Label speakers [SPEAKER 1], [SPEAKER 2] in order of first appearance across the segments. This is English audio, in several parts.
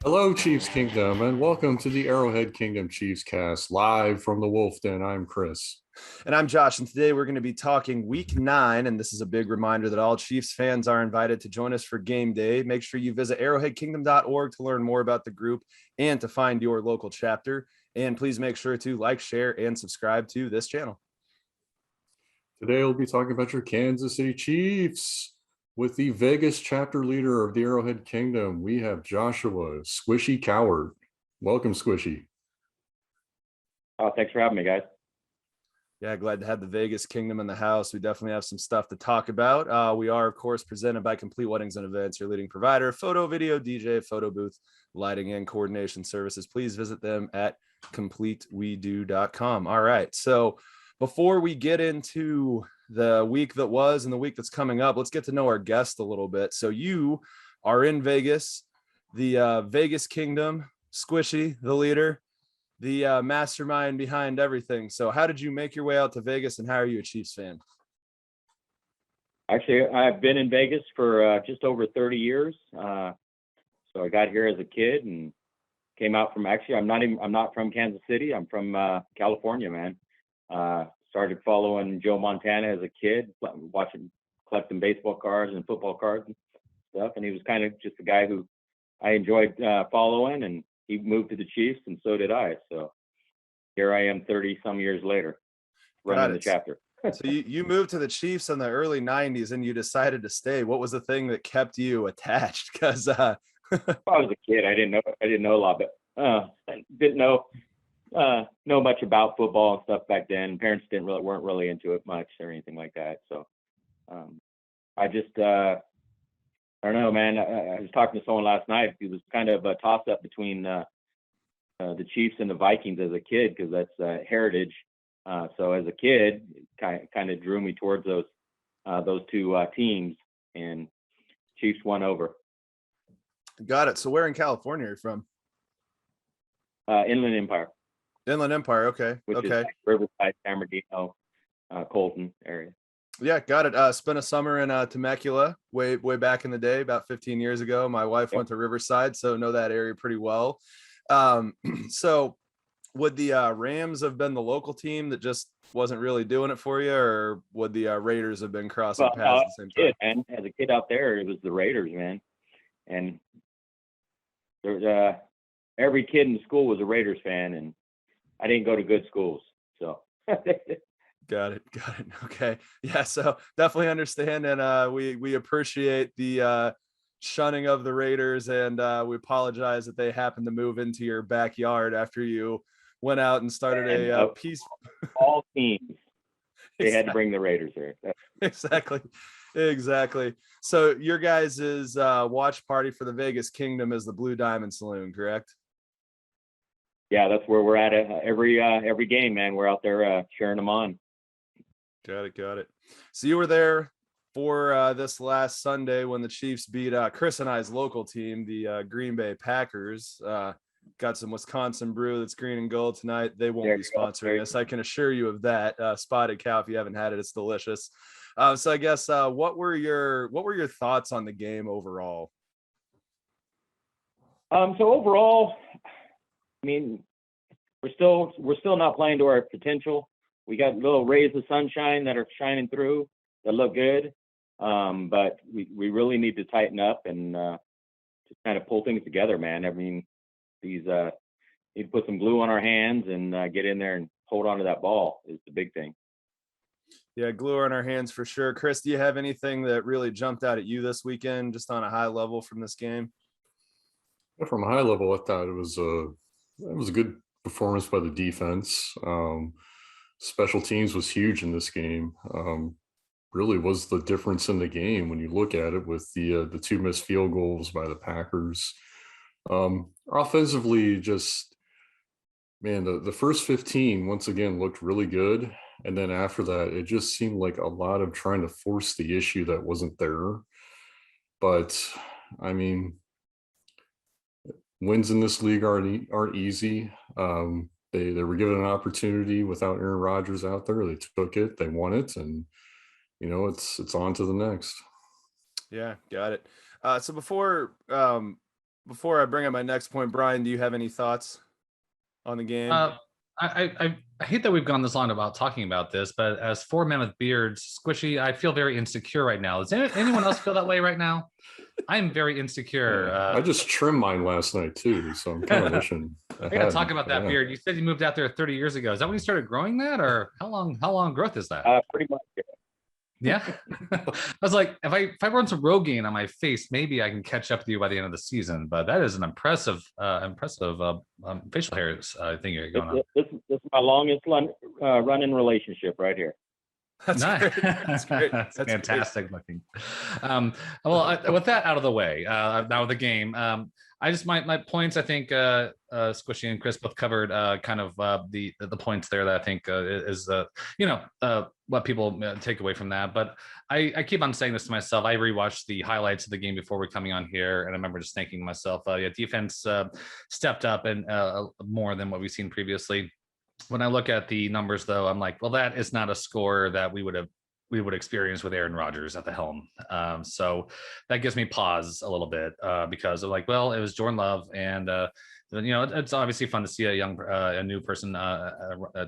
[SPEAKER 1] Hello, Chiefs Kingdom, and welcome to the Arrowhead Kingdom Chiefs cast live from the Wolf Den. I'm Chris.
[SPEAKER 2] And I'm Josh, and today we're going to be talking week 9. And this is a big reminder that all Chiefs fans are invited to join us for game day. Make sure you visit arrowheadkingdom.org to learn more about the group and to find your local chapter. And please make sure to like, share, and subscribe to this channel.
[SPEAKER 1] Today we'll be talking about your Kansas City Chiefs with the Vegas chapter leader of the Arrowhead Kingdom. We have Joshua Squishy Coward. Welcome, Squishy.
[SPEAKER 3] Oh, thanks for having me, guys.
[SPEAKER 2] Yeah, glad to have the Vegas Kingdom in the house. We definitely have some stuff to talk about. We are, of course, presented by Complete Weddings and Events, your leading provider, photo, video, DJ, photo booth, lighting, and coordination services. Please visit them at completewedo.com. All right. So before we get into the week that was and the week that's coming up, let's get to know our guest a little bit. So you are in Vegas, the Vegas Kingdom, Squishy, the leader, the mastermind behind everything. So how did you make your way out to Vegas, and how are you a Chiefs fan?
[SPEAKER 3] Actually, I've been in Vegas for just over 30 years. So I got here as a kid and came out from, actually, I'm not from Kansas City. I'm from California, man. Started following Joe Montana as a kid, collecting baseball cards and football cards and stuff. And he was kind of just a guy who I enjoyed following, and he moved to the Chiefs, and so did I. So here I am 30 some years later running the chapter.
[SPEAKER 2] So you moved to the Chiefs in the early 90s and you decided to stay. What was the thing that kept you attached? Because
[SPEAKER 3] I was a kid. I didn't know a lot, but I didn't know much about football and stuff back then. Parents weren't really into it much or anything like that. So I just I don't know, man. I was talking to someone last night. It was kind of a toss-up between the Chiefs and the Vikings as a kid, because that's heritage. So as a kid, it kind of drew me towards those two teams, and Chiefs won over.
[SPEAKER 2] Got it. So where in California are you from?
[SPEAKER 3] Inland Empire.
[SPEAKER 2] Inland Empire. Okay.
[SPEAKER 3] Which is like Riverside, San Bernardino, Colton area.
[SPEAKER 2] Yeah, got it. Spent a summer in Temecula way back in the day, about 15 years ago. My wife went to Riverside, so know that area pretty well. So would the Rams have been the local team that just wasn't really doing it for you, or would the Raiders have been crossing paths at the same time?
[SPEAKER 3] And as a kid out there, it was the Raiders, man. And there was every kid in the school was a Raiders fan, and I didn't go to good schools, so.
[SPEAKER 2] Got it. Okay. Yeah. So definitely understand. And we appreciate the shunning of the Raiders, and we apologize that they happened to move into your backyard after you went out and started a piece.
[SPEAKER 3] All teams, they had to bring the Raiders there.
[SPEAKER 2] Exactly. So your guys' watch party for the Vegas Kingdom is the Blue Diamond Saloon, correct?
[SPEAKER 3] Yeah, that's where we're at every game, man. We're out there cheering them on.
[SPEAKER 2] Got it. So you were there for this last Sunday when the Chiefs beat Chris and I's local team, the Green Bay Packers. Got some Wisconsin brew that's green and gold tonight. They won't be sponsoring us, I can assure you of that. Spotted Cow, if you haven't had it, it's delicious. So I guess what were your thoughts on the game overall?
[SPEAKER 3] So overall, I mean, we're still not playing to our potential. We got little rays of sunshine that are shining through that look good, but we really need to tighten up and just kind of pull things together, man. I mean, need to put some glue on our hands and get in there and hold on to that ball is the big thing.
[SPEAKER 2] Yeah, glue on our hands for sure. Chris, do you have anything that really jumped out at you this weekend, just on a high level from this game?
[SPEAKER 1] From a high level, I thought it was a good performance by the defense. Special teams was huge in this game. Really was the difference in the game when you look at it, with the two missed field goals by the Packers. Offensively, just, man, the first 15 once again looked really good, and then after that, it just seemed like a lot of trying to force the issue that wasn't there. But I mean, wins in this league aren't easy. They were given an opportunity without Aaron Rodgers out there. They took it, they won it, and it's on to the next.
[SPEAKER 2] Yeah, got it. So before before I bring up my next point, Brian, do you have any thoughts on the game?
[SPEAKER 4] I hate that we've gone this long about talking about this, but as 4 men with beards, Squishy, I feel very insecure right now. Does anyone else feel that way right now? I'm very insecure.
[SPEAKER 1] Yeah, I just trimmed mine last night too, so I'm kind of wishing.
[SPEAKER 4] I gotta talk about that beard. You said you moved out there 30 years ago. Is that when you started growing that, or how long growth is that?
[SPEAKER 3] Pretty much.
[SPEAKER 4] Yeah. I was like, if I run some Rogaine on my face, maybe I can catch up with you by the end of the season. But that is an impressive facial hairs thing you're going on.
[SPEAKER 3] This is my longest running relationship right here.
[SPEAKER 4] That's nice. That's great. That's fantastic great looking. With that out of the way, now with the game, I just my points. I think Squishy and Chris both covered kind of the points there that I think is what people take away from that. But I keep on saying this to myself. I rewatched the highlights of the game before we're coming on here, and I remember just thinking to myself, defense stepped up and more than what we've seen previously. When I look at the numbers, though, I'm like, well, that is not a score that we would experience with Aaron Rodgers at the helm. So that gives me pause a little bit because of like, well, it was Jordan Love, and it's obviously fun to see a new person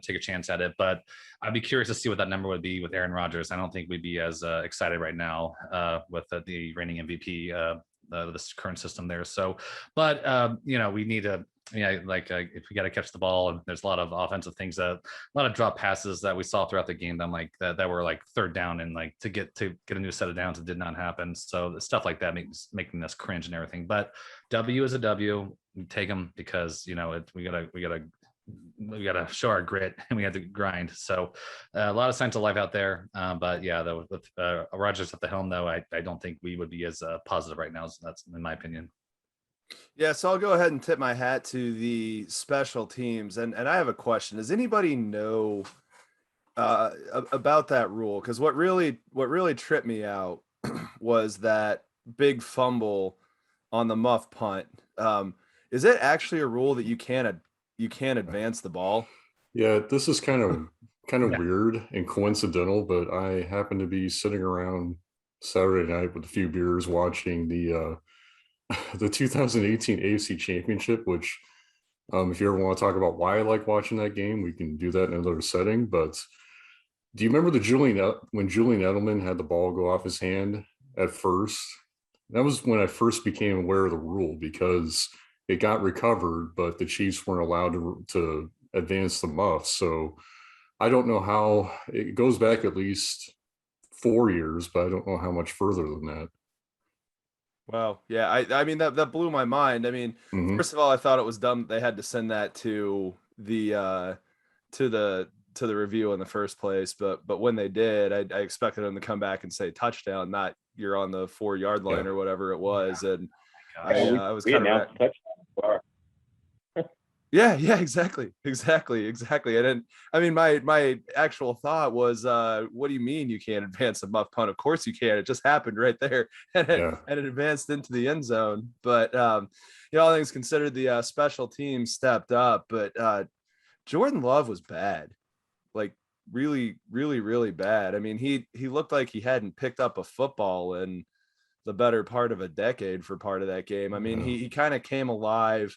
[SPEAKER 4] take a chance at it. But I'd be curious to see what that number would be with Aaron Rodgers. I don't think we'd be as excited right now with the reigning MVP. This current system there. So, but we need to. If we got to catch the ball, and there's a lot of offensive things, a lot of drop passes that we saw throughout the game. That I'm like that were like third down, and like to get a new set of downs, it did not happen. So the stuff like that making us cringe and everything. But W is a W. We take them because we gotta show our grit, and we have to grind. So a lot of signs of life out there. But yeah, though with Rodgers at the helm, though, I don't think we would be as positive right now. So that's in my opinion.
[SPEAKER 2] Yeah, so I'll go ahead and tip my hat to the special teams, and I have a question. Does anybody know about that rule? Because what really tripped me out was that big fumble on the muff punt. Is it actually a rule that you can't advance the ball?
[SPEAKER 1] Yeah, this is kind of weird and coincidental, but I happened to be sitting around Saturday night with a few beers watching the 2018 AFC Championship, which if you ever want to talk about why I like watching that game, we can do that in another setting. But do you remember when Julian Edelman had the ball go off his hand at first? That was when I first became aware of the rule, because it got recovered, but the Chiefs weren't allowed to advance the muff. So I don't know how it goes back at least 4 years, but I don't know how much further than that.
[SPEAKER 2] Wow. Yeah. I mean, that blew my mind. I mean, First of all, I thought it was dumb they had to send that to the review in the first place. But when they did, I expected them to come back and say touchdown, not you're on the 4-yard line or whatever it was. And I was kind of Yeah, exactly. I mean, my actual thought was, what do you mean you can't advance a muff punt? Of course you can. It just happened right there, and it advanced into the end zone. But all things considered, the special team stepped up. But Jordan Love was bad, like really, really, really bad. I mean, he looked like he hadn't picked up a football in the better part of a decade for part of that game. I mean, he kind of came alive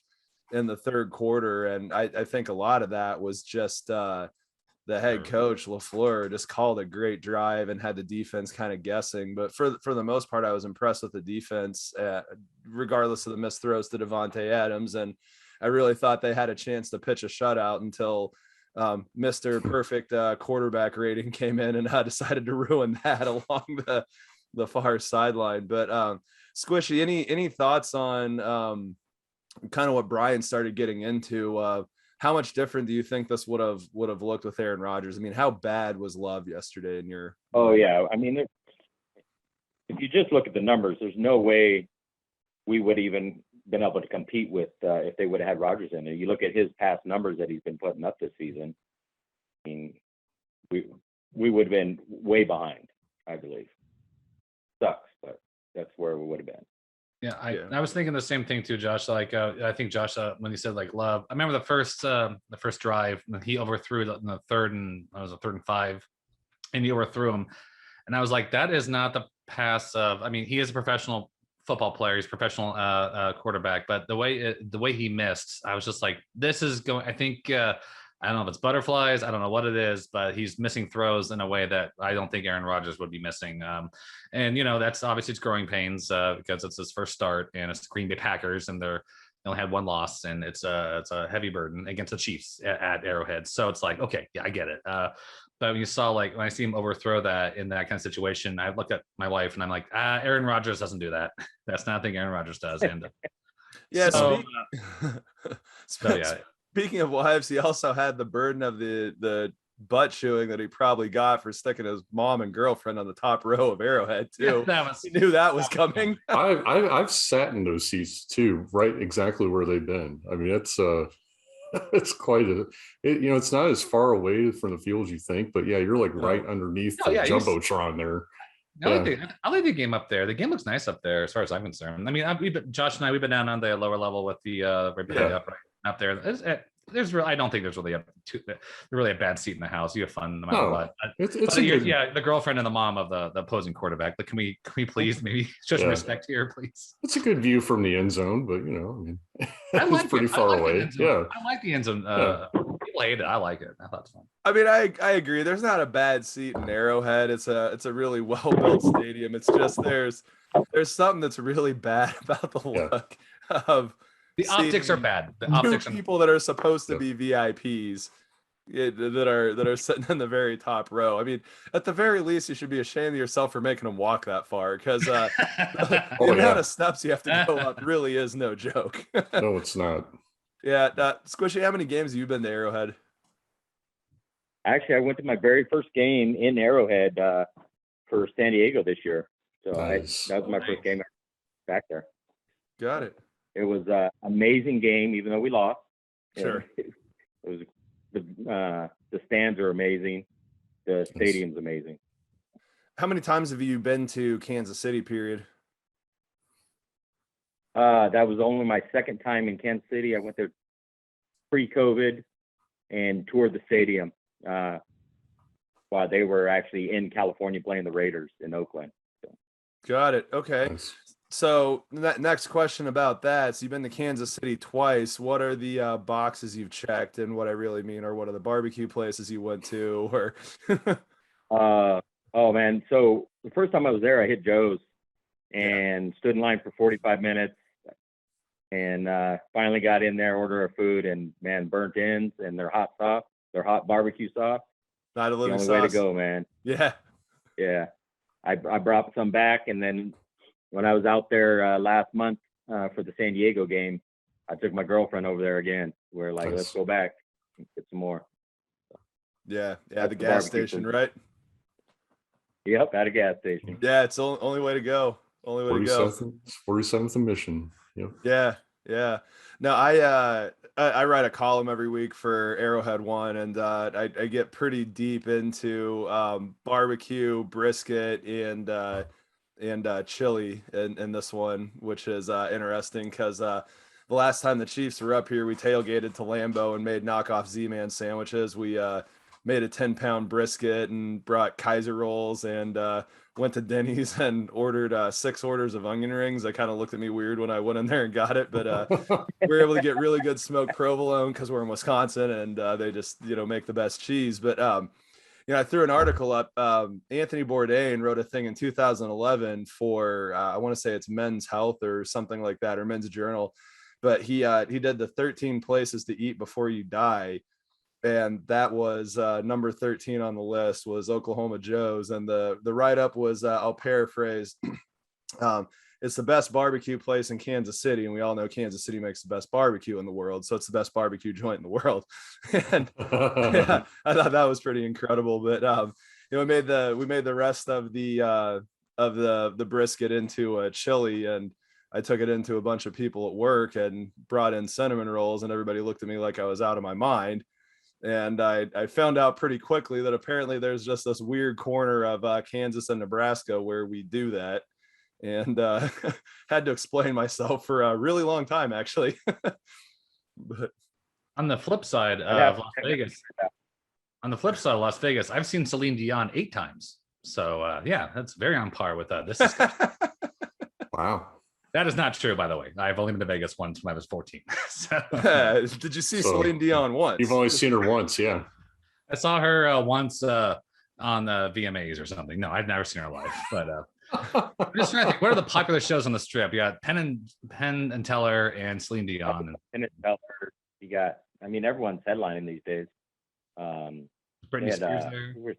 [SPEAKER 2] in the third quarter, and I think a lot of that was just the head coach LaFleur just called a great drive and had the defense kind of guessing. But for the most part, I was impressed with the defense, regardless of the missed throws to Devontae Adams, and I really thought they had a chance to pitch a shutout until Mr. Perfect quarterback rating came in and decided to ruin that along the far sideline. But Squishy, any thoughts on kind of what Brian started getting into? How much different do you think this would have looked with Aaron Rodgers? I mean, how bad was Love yesterday in your?
[SPEAKER 3] Oh yeah, I mean, if you just look at the numbers, there's no way we would even been able to compete with if they would have had Rodgers in there. You look at his past numbers that he's been putting up this season. I mean, we would have been way behind, I believe. Sucks, but that's where we would have been.
[SPEAKER 4] Yeah, I was thinking the same thing too, Josh. Like, I think Josh, when he said like Love, I remember the first drive he overthrew in the third and 5, and he overthrew him, and I was like, that is not the pass of. I mean, he is a professional football player. He's a professional quarterback, but the way he missed, I was just like, this is going. I think I don't know if it's butterflies. I don't know what it is, but he's missing throws in a way that I don't think Aaron Rodgers would be missing. And that's obviously it's growing pains because it's his first start, and it's the Green Bay Packers, and they only had one loss, and it's a heavy burden against the Chiefs at Arrowhead. So it's like, okay, yeah, I get it. But when you saw, like, when I see him overthrow that in that kind of situation, I look at my wife and I'm like, Aaron Rodgers doesn't do that. That's not a thing Aaron Rodgers does. And
[SPEAKER 2] yeah.
[SPEAKER 4] so, yeah.
[SPEAKER 2] Speaking of wives, he also had the burden of the butt chewing that he probably got for sticking his mom and girlfriend on the top row of Arrowhead too. He knew that was coming.
[SPEAKER 1] I've sat in those seats too, right exactly where they've been. I mean, it's quite it's not as far away from the field as you think, but yeah, you're like right underneath the jumbotron there.
[SPEAKER 4] I like the game up there. The game looks nice up there as far as I'm concerned. I mean, Josh and I, we've been down on the lower level with the up there. I don't think there's really a bad seat in the house. You have fun no matter what. The girlfriend and the mom of the opposing quarterback. But can we please maybe show some respect here, please?
[SPEAKER 1] It's a good view from the end zone, but I mean,
[SPEAKER 4] it's
[SPEAKER 1] pretty far away. Yeah,
[SPEAKER 4] I like the end zone. People hate it. I like it. I thought it's fun.
[SPEAKER 2] I mean, I agree. There's not a bad seat in Arrowhead. It's a really well built stadium. It's just there's something that's really bad about the look of.
[SPEAKER 4] The optics are bad. The optics
[SPEAKER 2] people that are supposed to be VIPs that are sitting in the very top row. I mean, at the very least, you should be ashamed of yourself for making them walk that far, because the amount of steps you have to go up really is no joke.
[SPEAKER 1] No, it's not.
[SPEAKER 2] Yeah, Squishy, how many games have you been to Arrowhead?
[SPEAKER 3] Actually, I went to my very first game in Arrowhead for San Diego this year. So
[SPEAKER 1] nice.
[SPEAKER 3] That was my first game back there.
[SPEAKER 2] Got it.
[SPEAKER 3] It was an amazing game, even though we lost.
[SPEAKER 2] Sure.
[SPEAKER 3] It was the stands are amazing. The stadium's amazing.
[SPEAKER 2] How many times have you been to Kansas City, period?
[SPEAKER 3] That was only my second time in Kansas City. I went there pre-COVID and toured the stadium while they were actually in California playing the Raiders in Oakland. So.
[SPEAKER 2] Got it. Okay.
[SPEAKER 1] Nice.
[SPEAKER 2] So next question about that. So you've been to Kansas City twice. What are the boxes you've checked? And what I really mean, or what are the barbecue places you went to? Or
[SPEAKER 3] oh man. So the first time I was there, I hit Joe's and stood in line for 45 minutes, and finally got in there, order our food, and man, burnt ends and their hot sauce, their hot barbecue sauce.
[SPEAKER 2] Not a living
[SPEAKER 3] sauce.
[SPEAKER 2] The
[SPEAKER 3] only way to go, man.
[SPEAKER 2] Yeah.
[SPEAKER 3] Yeah. I brought some back, and then when I was out there last month for the San Diego game, I took my girlfriend over there again. We're like, let's go back and get some more.
[SPEAKER 2] Yeah. Yeah. The gas station, food. Right?
[SPEAKER 3] Yep. At a gas station.
[SPEAKER 2] Yeah. It's the only way to go. Only way to go.
[SPEAKER 1] 47th mission. Yep.
[SPEAKER 2] Yeah. Yeah. No, I write a column every week for Arrowhead One, and I get pretty deep into barbecue, brisket, and chili in this one, which is interesting because the last time the Chiefs were up here, we tailgated to Lambeau and made knockoff Z-Man sandwiches. We made a 10-pound brisket and brought Kaiser rolls, and went to Denny's and ordered 6 orders of onion rings. They kind of looked at me weird when I went in there and got it, but we were able to get really good smoked provolone because we're in Wisconsin, and they just make the best cheese. But I threw an article up. Anthony Bourdain wrote a thing in 2011 for I want to say it's Men's Health or something like that, or Men's Journal, but he did the 13 places to eat before you die. And that was number 13 on the list was Oklahoma Joe's. And the write-up was, I'll paraphrase, it's the best barbecue place in Kansas City. And we all know Kansas City makes the best barbecue in the world. So it's the best barbecue joint in the world. And yeah, I thought that was pretty incredible. But we made the rest of the brisket into a chili, and I took it into a bunch of people at work and brought in cinnamon rolls, and everybody looked at me like I was out of my mind. And I found out pretty quickly that apparently there's just this weird corner of Kansas and Nebraska where we do that. And had to explain myself for a really long time, actually. But
[SPEAKER 4] on the flip side of Las Vegas, I've seen Celine Dion 8 times. So yeah, that's very on par with this.
[SPEAKER 1] Wow.
[SPEAKER 4] That is not true, by the way. I've only been to Vegas once when I was 14. So
[SPEAKER 2] Did you see
[SPEAKER 1] So,
[SPEAKER 2] Celine Dion once?
[SPEAKER 1] You've only seen her once, yeah.
[SPEAKER 4] I saw her once on the VMAs or something. No, I've never seen her live. But I'm just trying to think. What are the popular shows on the Strip? You got Penn and Teller and Celine Dion.
[SPEAKER 3] And Teller. You got. I mean, everyone's headlining these days.
[SPEAKER 4] Britney Spears there.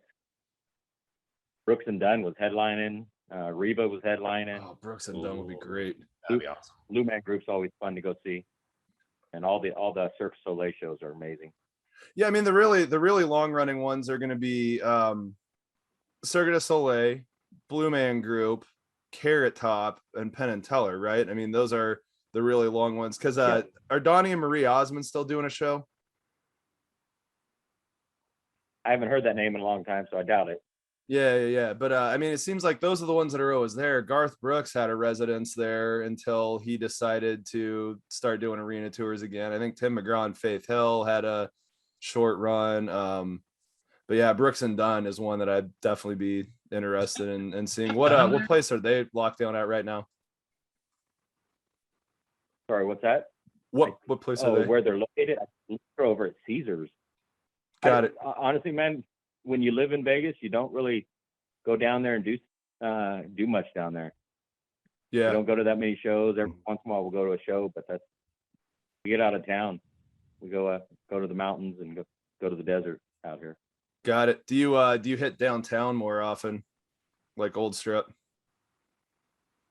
[SPEAKER 3] Brooks and Dunn was headlining. Reba was headlining.
[SPEAKER 2] Oh, Brooks and Dunn would be great.
[SPEAKER 4] That'd be awesome.
[SPEAKER 3] Blue Man Group's always fun to go see, and all the Cirque du Soleil shows are amazing.
[SPEAKER 2] Yeah, I mean the really long running ones are going to be Cirque du Soleil, Blue Man Group, Carrot Top, and Penn and Teller, right? I mean those are the really long ones. Because are Donnie and Marie Osmond still doing a show?
[SPEAKER 3] I haven't heard that name in a long time, so I doubt it.
[SPEAKER 2] Yeah. But I mean, it seems like those are the ones that are always there. Garth Brooks had a residence there until he decided to start doing arena tours again. I think Tim McGraw and Faith Hill had a short run. But yeah, Brooks and Dunn is one that I'd definitely be interested in seeing. What place are they locked down at right now?
[SPEAKER 3] Sorry, what's that?
[SPEAKER 2] What place are they?
[SPEAKER 3] Where they're located? They're over at Caesars.
[SPEAKER 2] Got it.
[SPEAKER 3] Honestly, man, when you live in Vegas, you don't really go down there and do much down there.
[SPEAKER 2] Yeah.
[SPEAKER 3] We don't go to that many shows. Every once in a while, we'll go to a show, but we get out of town. We go to the mountains and go to the desert out here.
[SPEAKER 2] Got it. Do you hit downtown more often, like Old Strip?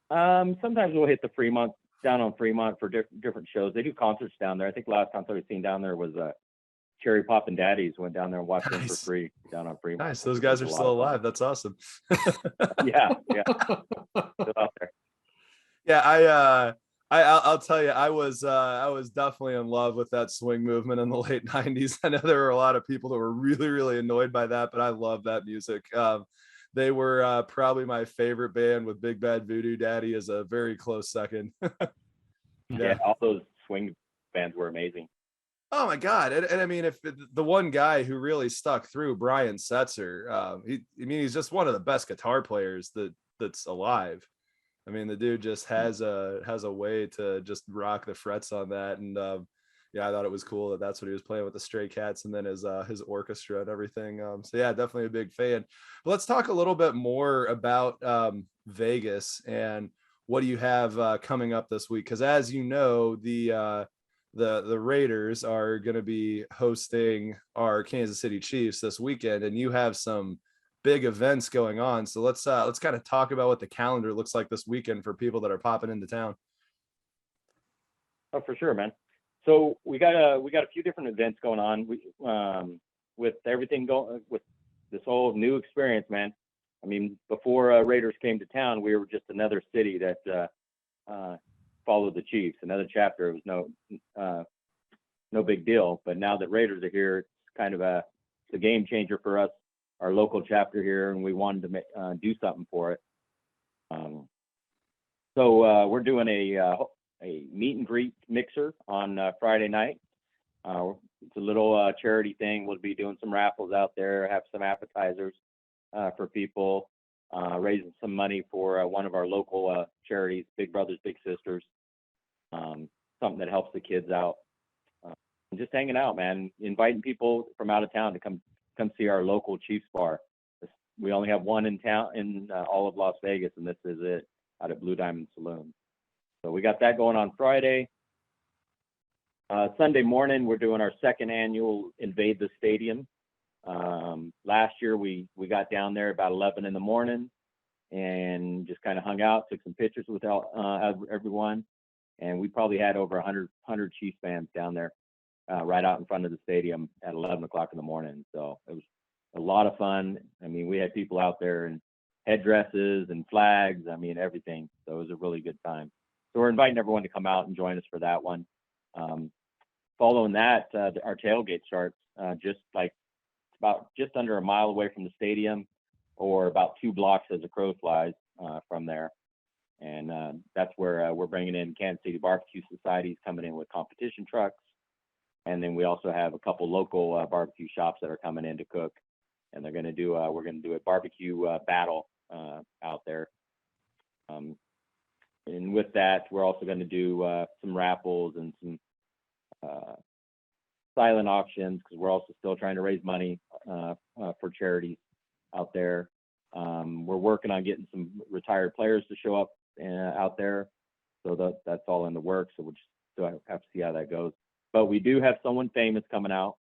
[SPEAKER 3] Sometimes we'll hit the Fremont, down on Fremont for different shows. They do concerts down there. I think the last concert we've seen down there was Cherry Pop and Daddies. Went down there and watched them for free down on Fremont.
[SPEAKER 2] Nice. Those guys are still alive. That's awesome.
[SPEAKER 3] Yeah. Still out there.
[SPEAKER 2] Yeah, I'll tell you, I was definitely in love with that swing movement in the late 90s. I know there were a lot of people that were really, really annoyed by that, but I love that music. They were probably my favorite band, with Big Bad Voodoo Daddy as a very close second.
[SPEAKER 3] Yeah, all those swing bands were amazing.
[SPEAKER 2] Oh my God. And I mean, if the one guy who really stuck through, Brian Setzer, he's just one of the best guitar players that's alive. I mean, the dude just has a way to just rock the frets on that. And yeah, I thought it was cool that that's what he was playing with the Stray Cats and then his orchestra and everything. So yeah, definitely a big fan. But let's talk a little bit more about Vegas and what do you have coming up this week? Because as you know, the Raiders are going to be hosting our Kansas City Chiefs this weekend, and you have some big events going on. So let's kind of talk about what the calendar looks like this weekend for people that are popping into town.
[SPEAKER 3] Oh, for sure, man. So we got a few different events going on. With everything going with this whole new experience, man. I mean, before Raiders came to town, we were just another city that followed the Chiefs. Another chapter. It was no big deal. But now that Raiders are here, it's kind of a game changer for us, our local chapter here, and we wanted to do something for it. So we're doing a meet and greet mixer on Friday night. It's a little charity thing. We'll be doing some raffles out there, have some appetizers for people, raising some money for one of our local charities, Big Brothers Big Sisters. Something that helps the kids out. And just hanging out, man. Inviting people from out of town to come see our local Chiefs bar. We only have one in town in all of Las Vegas, and this is it, out at Blue Diamond Saloon. So we got that going on Friday. Sunday morning, we're doing our second annual Invade the Stadium. Last year, we got down there about 11 in the morning and just kind of hung out, took some pictures with everyone. And we probably had over 100 Chiefs fans down there right out in front of the stadium at 11 o'clock in the morning. So it was a lot of fun. I mean, we had people out there in headdresses and flags. I mean, everything. So it was a really good time. So we're inviting everyone to come out and join us for that one. Following that, our tailgate starts just under a mile away from the stadium, or about 2 blocks as a crow flies from there. And that's where we're bringing in Kansas City Barbecue Societies coming in with competition trucks. And then we also have a couple local barbecue shops that are coming in to cook. And we're going to do a barbecue battle out there. And with that, we're also going to do some raffles and some silent auctions, because we're also still trying to raise money for charities out there. We're working on getting some retired players to show up out there, so that's all in the works. So we'll just still have to see how that goes. But we do have someone famous coming out,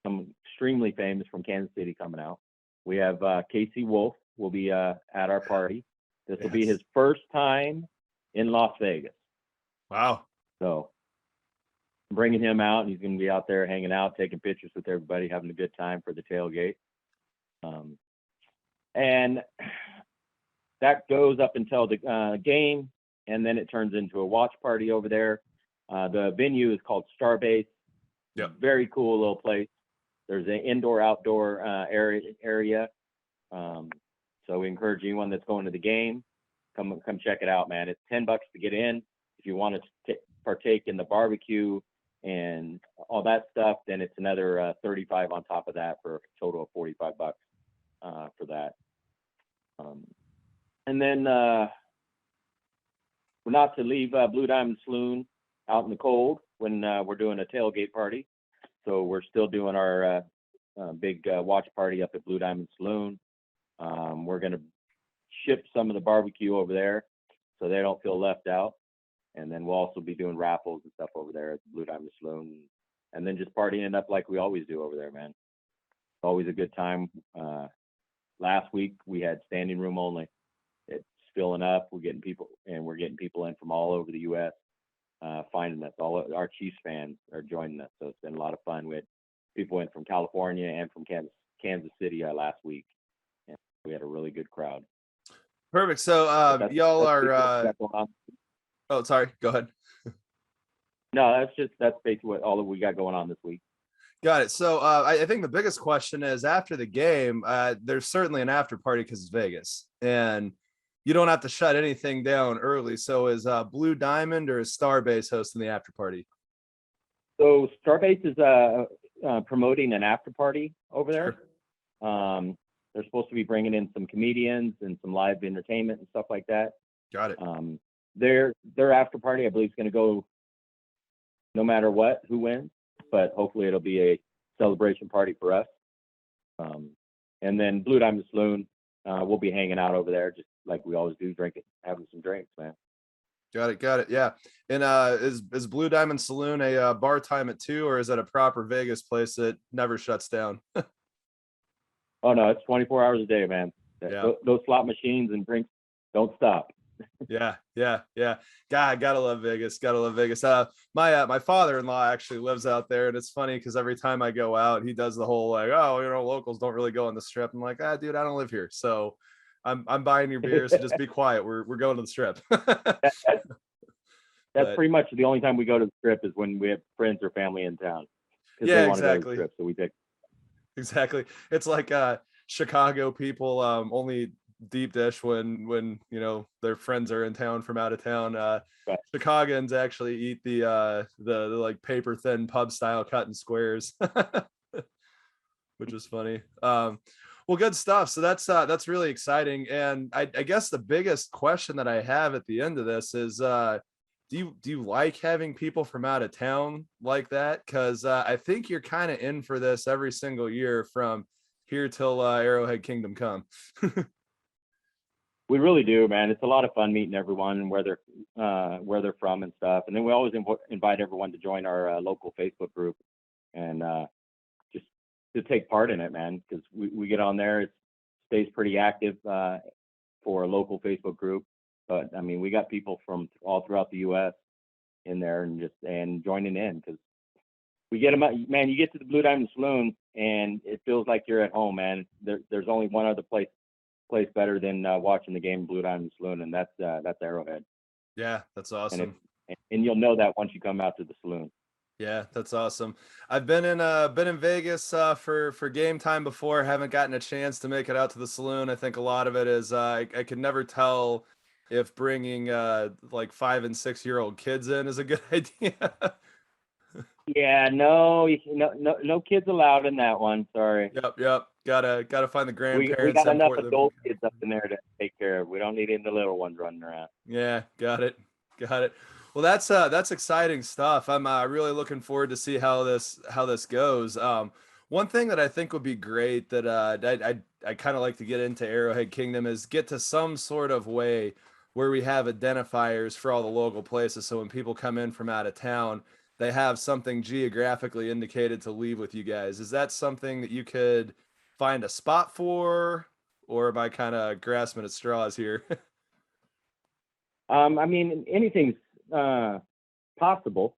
[SPEAKER 3] some extremely famous from Kansas City coming out. We have Casey Wolf will be at our party. This will be his first time in Las Vegas.
[SPEAKER 2] Wow.
[SPEAKER 3] So I'm bringing him out, and he's going to be out there hanging out, taking pictures with everybody, having a good time for the tailgate. And that goes up until the game, and then it turns into a watch party over there. The venue is called Starbase.
[SPEAKER 2] Yep.
[SPEAKER 3] Very cool little place. There's an indoor-outdoor area. So we encourage anyone that's going to the game, come check it out, man. It's $10 to get in. If you want to partake in the barbecue and all that stuff, then it's another $35 on top of that, for a total of $45 for that. And then we're not to leave Blue Diamond Saloon out in the cold when we're doing a tailgate party. So we're still doing our big watch party up at Blue Diamond Saloon. We're going to ship some of the barbecue over there so they don't feel left out. And then we'll also be doing raffles and stuff over there at the Blue Diamond Saloon. And then just partying up like we always do over there, man. It's always a good time. Last week we had standing room only. It's filling up. We're getting people in from all over the U.S. Finding us. All our Chiefs fans are joining us, so it's been a lot of fun. With people in from California and from Kansas City last week, and we had a really good crowd.
[SPEAKER 2] Perfect. So y'all are. Oh, sorry. Go ahead.
[SPEAKER 3] No, that's basically all that we got going on this week.
[SPEAKER 2] Got it. So I think the biggest question is, after the game, there's certainly an after party because it's Vegas, and you don't have to shut anything down early. So is Blue Diamond or is Starbase hosting the after party?
[SPEAKER 3] So Starbase is promoting an after party over there. Sure. They're supposed to be bringing in some comedians and some live entertainment and stuff like that.
[SPEAKER 2] Got it.
[SPEAKER 3] Their after party, I believe, is going to go no matter what, who wins, but hopefully it'll be a celebration party for us. And then Blue Diamond Saloon, we'll be hanging out over there just like we always do, drinking, having some drinks, man.
[SPEAKER 2] Got it. Yeah. And is Blue Diamond Saloon a bar time at 2, or is it a proper Vegas place that never shuts down?
[SPEAKER 3] Oh no, it's 24 hours a day, man.
[SPEAKER 2] Yeah.
[SPEAKER 3] Those slot machines and drinks don't stop.
[SPEAKER 2] Yeah. God, gotta love Vegas. My father-in-law actually lives out there, and it's funny because every time I go out, he does the whole like, oh, locals don't really go on the Strip. I'm like, dude, I don't live here, so I'm buying your beers. So just be quiet. We're going to the Strip.
[SPEAKER 3] That's pretty much the only time we go to the Strip is when we have friends or family in town.
[SPEAKER 2] Yeah,
[SPEAKER 3] they want
[SPEAKER 2] exactly.
[SPEAKER 3] To go to the Strip, so we pick.
[SPEAKER 2] Exactly. It's like Chicago people only deep dish when their friends are in town from out of town.
[SPEAKER 3] Right.
[SPEAKER 2] Chicagoans actually eat the like paper thin pub style cut in squares, which is funny. Well, good stuff. So that's really exciting. And I guess the biggest question that I have at the end of this is, do you like having people from out of town like that? Because I think you're kind of in for this every single year from here till Arrowhead Kingdom Come.
[SPEAKER 3] We really do, man. It's a lot of fun meeting everyone and where they're from and stuff. And then we always invite everyone to join our local Facebook group and just to take part in it, man. Because we get on there, it stays pretty active for a local Facebook group. But I mean, we got people from all throughout the U.S. in there and joining in, because we get them. Man, you get to the Blue Diamond Saloon and it feels like you're at home, man. There's only one other place better than watching the game Blue Diamond Saloon, and that's Arrowhead.
[SPEAKER 2] Yeah, that's awesome.
[SPEAKER 3] And you'll know that once you come out to the saloon.
[SPEAKER 2] Yeah, that's awesome. I've been in Vegas for game time before. Haven't gotten a chance to make it out to the saloon. I think a lot of it is I could never tell if bringing like 5 and 6 year old kids in is a good idea.
[SPEAKER 3] Yeah, no kids allowed in that one. Sorry.
[SPEAKER 2] Yep. Gotta find the
[SPEAKER 3] We
[SPEAKER 2] grandparents.
[SPEAKER 3] got enough
[SPEAKER 2] import them.
[SPEAKER 3] adult kids up in there to take care of. We don't need any of the little ones running around.
[SPEAKER 2] Yeah, got it. Well, that's exciting stuff. I'm really looking forward to see how this goes. One thing that I think would be great that I kind of like to get into Arrowhead Kingdom is get to some sort of way where we have identifiers for all the local places. So when people come in from out of town, they have something geographically indicated to leave with you guys. Is that something that you could find a spot for, or am I kind of grasping at straws here?
[SPEAKER 3] I mean, anything's possible,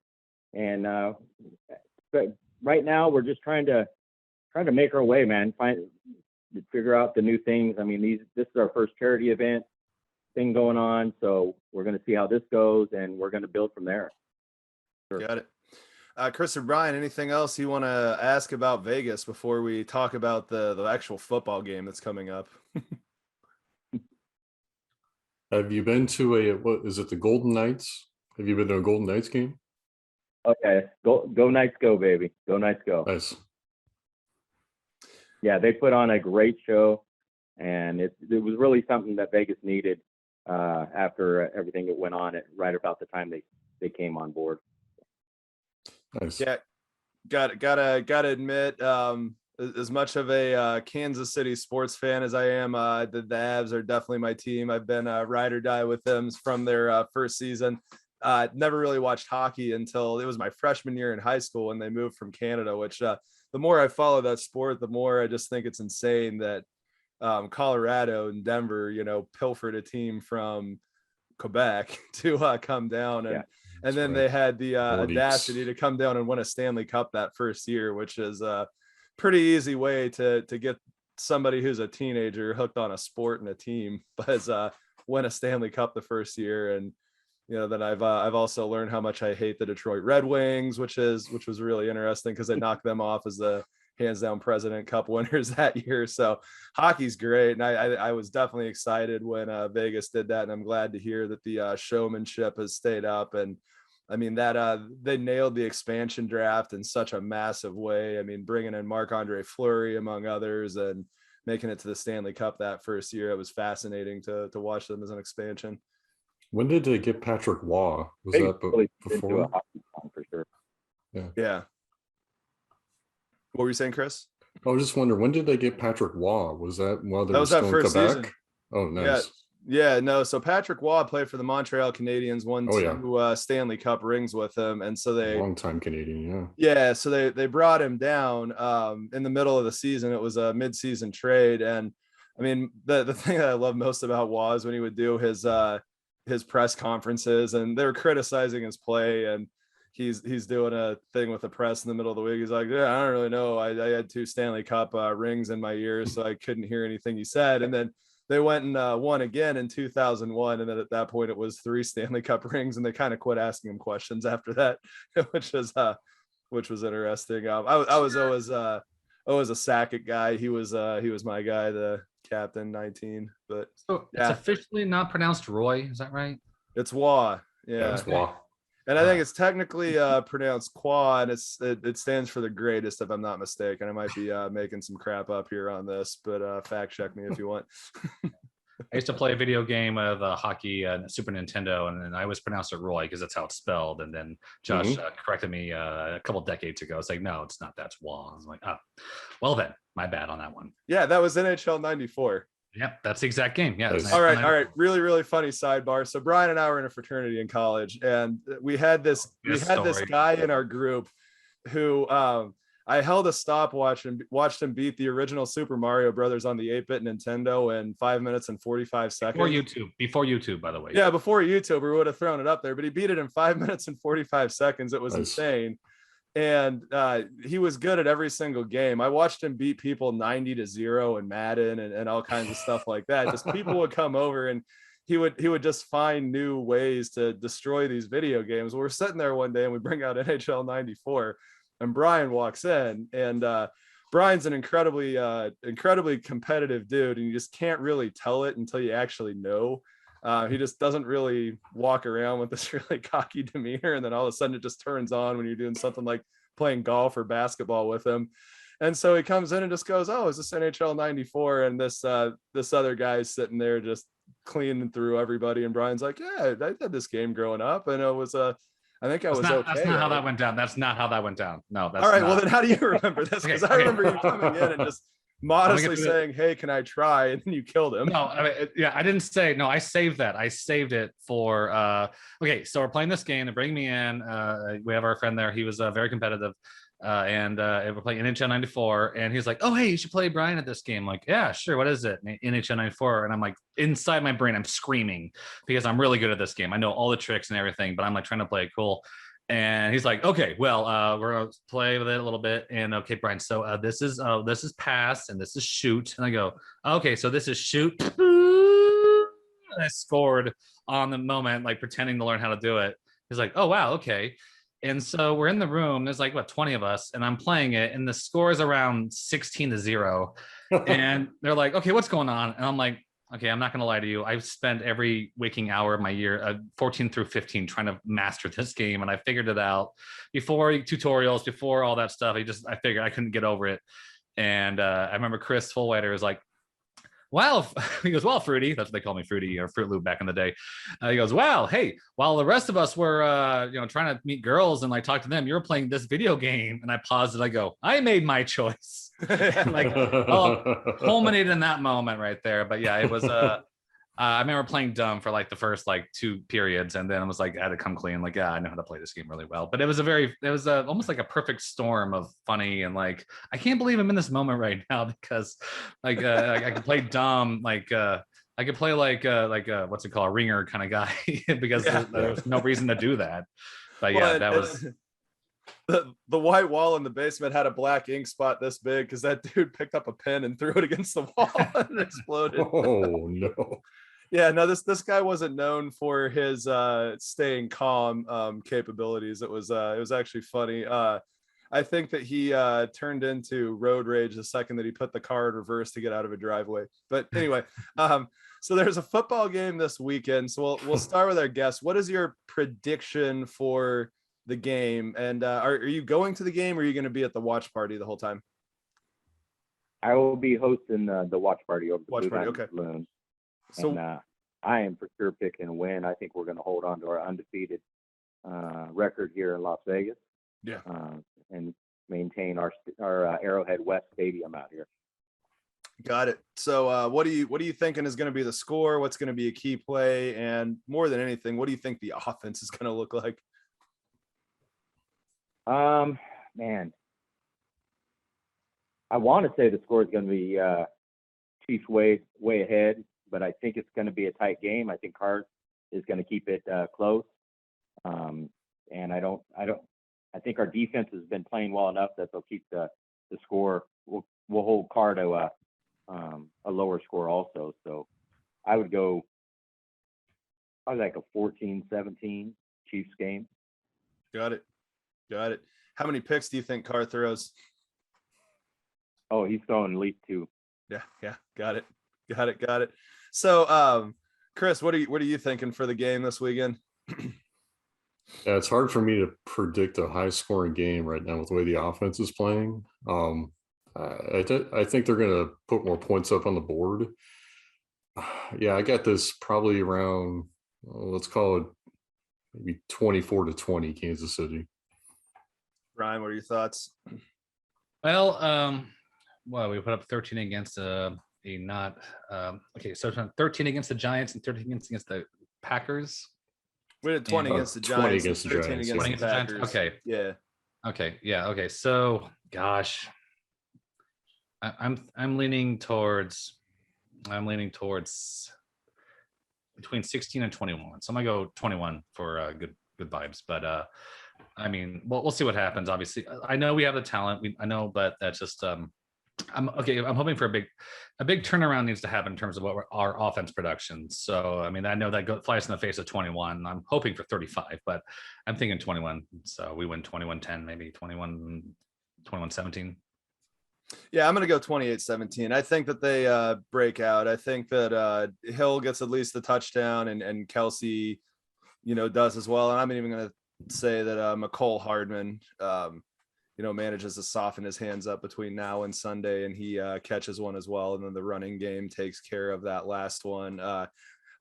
[SPEAKER 3] and but right now we're just trying to make our way, man. Figure out the new things. I mean, this is our first charity event thing going on, so we're going to see how this goes, and we're going to build from there.
[SPEAKER 2] Sure. Got it. Chris or Brian, anything else you want to ask about Vegas before we talk about the actual football game that's coming up?
[SPEAKER 1] Have you been to what is it, the Golden Knights? Have you been to a Golden Knights game?
[SPEAKER 3] Okay, go Knights, go baby, go Knights, go.
[SPEAKER 1] Nice.
[SPEAKER 3] Yeah, they put on a great show, and it was really something that Vegas needed after everything that went on right about the time they came on board.
[SPEAKER 1] Nice.
[SPEAKER 2] Yeah, gotta admit, as much of a Kansas City sports fan as I am, the Avs are definitely my team. I've been ride or die with them from their first season. Never really watched hockey until it was my freshman year in high school when they moved from Canada, which the more I follow that sport, the more I just think it's insane that Colorado and Denver, pilfered a team from Quebec to come down, and then they had the audacity to come down and win a Stanley Cup that first year, which is a pretty easy way to get somebody who's a teenager hooked on a sport and a team, but win a Stanley Cup the first year. And then I've also learned how much I hate the Detroit Red Wings, which was really interesting because I knocked them off as the hands down President Cup winners that year. So hockey's great, and I was definitely excited when Vegas did that, and I'm glad to hear that the showmanship has stayed up. And I mean that they nailed the expansion draft in such a massive way. I mean, bringing in Marc-Andre Fleury among others and making it to the Stanley Cup that first year, it was fascinating to watch them as an expansion.
[SPEAKER 1] When did they get Patrick Waugh? Was that before?
[SPEAKER 3] For sure.
[SPEAKER 2] Yeah. What were you saying, Chris?
[SPEAKER 1] I was just wondering, when did they get Patrick Waugh? Was that while they were still in Quebec?
[SPEAKER 2] Season.
[SPEAKER 1] Oh, nice.
[SPEAKER 2] Yeah, no. So Patrick Waugh played for the Montreal Canadiens, won two Stanley Cup rings with him, and so they
[SPEAKER 1] long-time Canadian,
[SPEAKER 2] yeah. So they brought him down in the middle of the season. It was a mid-season trade, and I mean the thing that I love most about Waugh is when he would do his press conferences, and they're criticizing his play, and he's doing a thing with the press in the middle of the week. He's like, yeah, I don't really know. I had two Stanley Cup rings in my ears, so I couldn't hear anything he said. And then they went and won again in 2001. And then at that point it was 3 Stanley Cup rings, and they kind of quit asking him questions after that, which was interesting. I was always a Sackett guy. He was my guy, the captain 19, but
[SPEAKER 4] so it's officially not pronounced Roy. Is that right?
[SPEAKER 2] It's Waugh. Yeah,
[SPEAKER 1] it's Waugh.
[SPEAKER 2] And I think it's technically pronounced Qua, and it stands for the greatest, if I'm not mistaken. I might be making some crap up here on this, but fact check me if you want.
[SPEAKER 4] I used to play a video game of hockey Super Nintendo, and I always pronounced it Roy because that's how it's spelled. And then Josh corrected me a couple decades ago. It's like, no, it's not. That's Waugh. I was like, oh, well then, my bad on that one.
[SPEAKER 2] Yeah, that was NHL '94.
[SPEAKER 4] Yep, that's the exact game. Yeah.
[SPEAKER 2] All right. Really, really funny sidebar. So Brian and I were in a fraternity in college, and we had this guy in our group who I held a stopwatch and watched him beat the original Super Mario Brothers on the 8-bit Nintendo in 5 minutes and 45 seconds.
[SPEAKER 4] Before YouTube, by the way.
[SPEAKER 2] Yeah, before YouTube, we would have thrown it up there, but he beat it in 5 minutes and 45 seconds. It was insane. And he was good at every single game. I watched him beat people 90-0 in Madden and all kinds of stuff like that. Just people would come over and he would just find new ways to destroy these video games. We're sitting there one day and we bring out NHL '94, and Brian walks in, and Brian's an incredibly competitive dude, and you just can't really tell it until you actually know. He just doesn't really walk around with this really cocky demeanor, and then all of a sudden it just turns on when you're doing something like playing golf or basketball with him. And so he comes in and just goes, "Oh, is this NHL 94?" And this other guy's sitting there just cleaning through everybody. And Brian's like, "Yeah, I did this game growing up, and it was I think I was okay."
[SPEAKER 4] That's not how that went down. That's not how that went down. No, that's
[SPEAKER 2] all right.
[SPEAKER 4] not.
[SPEAKER 2] Well, then how do you remember this? Because I remember you coming in and just modestly saying, "Hey, can I try?" And then you killed him.
[SPEAKER 4] No, I mean, yeah, I didn't say no. I saved that. I saved it for. Okay, so we're playing this game. They bring me in. We have our friend there. He was very competitive. And we're playing NHL 94, and he's like, "Oh, hey, you should play Brian at this game." I'm like, "Yeah, sure. What is it?" NHL 94, and I'm like, inside my brain, I'm screaming because I'm really good at this game. I know all the tricks and everything, but I'm like trying to play it cool. And he's like, "Okay, well, we're gonna play with it a little bit." And okay, Brian, so this is pass and this is shoot. And I go, "Okay, so this is shoot." And I scored on the moment, like pretending to learn how to do it. He's like, "Oh wow, okay." And so we're in the room. There's like 20 of us, and I'm playing it, and the score is around 16-0. And they're like, "Okay, what's going on?" And I'm like, "Okay, I'm not gonna lie to you. I've spent every waking hour of my year, 14 through 15, trying to master this game, and I figured it out before tutorials, before all that stuff. I figured I couldn't get over it." And I remember Chris Fullwider is like, "Wow," he goes, "Well, Fruity," that's what they call me, Fruity or Fruit Loop back in the day. He goes, "Wow, hey, while the rest of us were, trying to meet girls and like talk to them, you were playing this video game." And I paused and I go, "I made my choice." Like, culminated in that moment right there. But yeah, it was I remember playing dumb for like the first like 2 periods, and then I was like, I had to come clean. Like, yeah, I know how to play this game really well. But it was almost like a perfect storm of funny and like, I can't believe I'm in this moment right now because like I can play dumb, like I could play like what's it called, a ringer kind of guy because there's no reason to do that. But yeah, that was.
[SPEAKER 2] The white wall in the basement had a black ink spot this big because that dude picked up a pen and threw it against the wall and it exploded.
[SPEAKER 1] Oh no.
[SPEAKER 2] Yeah, no, this guy wasn't known for his staying calm capabilities. It was actually funny. I think that he turned into road rage the second that he put the car in reverse to get out of a driveway. But anyway, so there's a football game this weekend. So we'll start with our guest. What is your prediction for the game? And are you going to the game, or are you going to be at the watch party the whole time?
[SPEAKER 3] I will be hosting the watch party over the
[SPEAKER 2] Watch party, okay.
[SPEAKER 3] Balloon.
[SPEAKER 2] So
[SPEAKER 3] and, I am for sure picking a win. I think we're going to hold on to our undefeated record here in Las Vegas.
[SPEAKER 2] Yeah.
[SPEAKER 3] And maintain our Arrowhead West Stadium out here.
[SPEAKER 2] Got it. So what are you thinking is going to be the score? What's going to be a key play? And more than anything, what do you think the offense is going to look like?
[SPEAKER 3] Man, I want to say the score is going to be Chiefs way ahead, but I think it's going to be a tight game. I think Carr is going to keep it close. And I think our defense has been playing well enough that they'll keep the score. We'll hold Carr to a lower score also. So I would go probably like a 14-17 Chiefs game.
[SPEAKER 2] Got it. How many picks do you think Carr throws?
[SPEAKER 3] Oh, he's throwing at least 2.
[SPEAKER 2] Yeah. Got it. So, Chris, what are you thinking for the game this weekend?
[SPEAKER 1] Yeah, it's hard for me to predict a high-scoring game right now with the way the offense is playing. I think they're going to put more points up on the board. Yeah, I got this probably around, let's call it maybe 24-20 Kansas City.
[SPEAKER 2] Brian, what are your thoughts?
[SPEAKER 4] Well, we put up 13 against okay, so 13 against the Giants and 13 against the Packers.
[SPEAKER 2] We had 20 against the Giants,
[SPEAKER 1] 20 against the
[SPEAKER 2] 13
[SPEAKER 1] Giants,
[SPEAKER 2] against
[SPEAKER 1] yeah.
[SPEAKER 2] the Packers.
[SPEAKER 4] Okay.
[SPEAKER 2] Yeah.
[SPEAKER 4] Okay. Yeah. Okay. So, gosh, I'm leaning towards between 16 and 21. So I'm gonna go 21 for good vibes. But I mean, we'll see what happens. Obviously, I know we have the talent. I know, but that's just I'm hoping for a big turnaround needs to happen in terms of what our offense production. So I mean, I know that flies in the face of 21. I'm hoping for 35, but I'm thinking 21. So we win 21-10, maybe 21-17.
[SPEAKER 2] Yeah, I'm going to go 28-17. I think that they break out. I think that Hill gets at least the touchdown and Kelsey, does as well. And I'm even going to say that McCole Hardman manages to soften his hands up between now and Sunday, and he catches one as well. And then the running game takes care of that last one.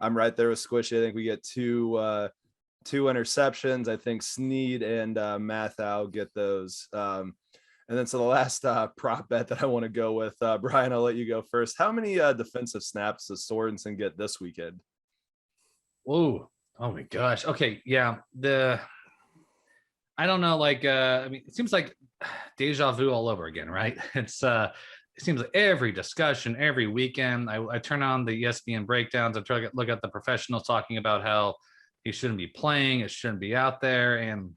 [SPEAKER 2] I'm right there with Squishy. I think we get two interceptions. I think Snead and Mathau get those. And then so the last prop bet that I want to go with, Brian, I'll let you go first. How many defensive snaps does Sorensen get this weekend?
[SPEAKER 4] Oh my gosh. Okay. Yeah. I don't know. Like, I mean, it seems like deja vu all over again, right? It seems like every discussion, every weekend, I turn on the ESPN breakdowns. I try to look at the professionals talking about how he shouldn't be playing, it shouldn't be out there. And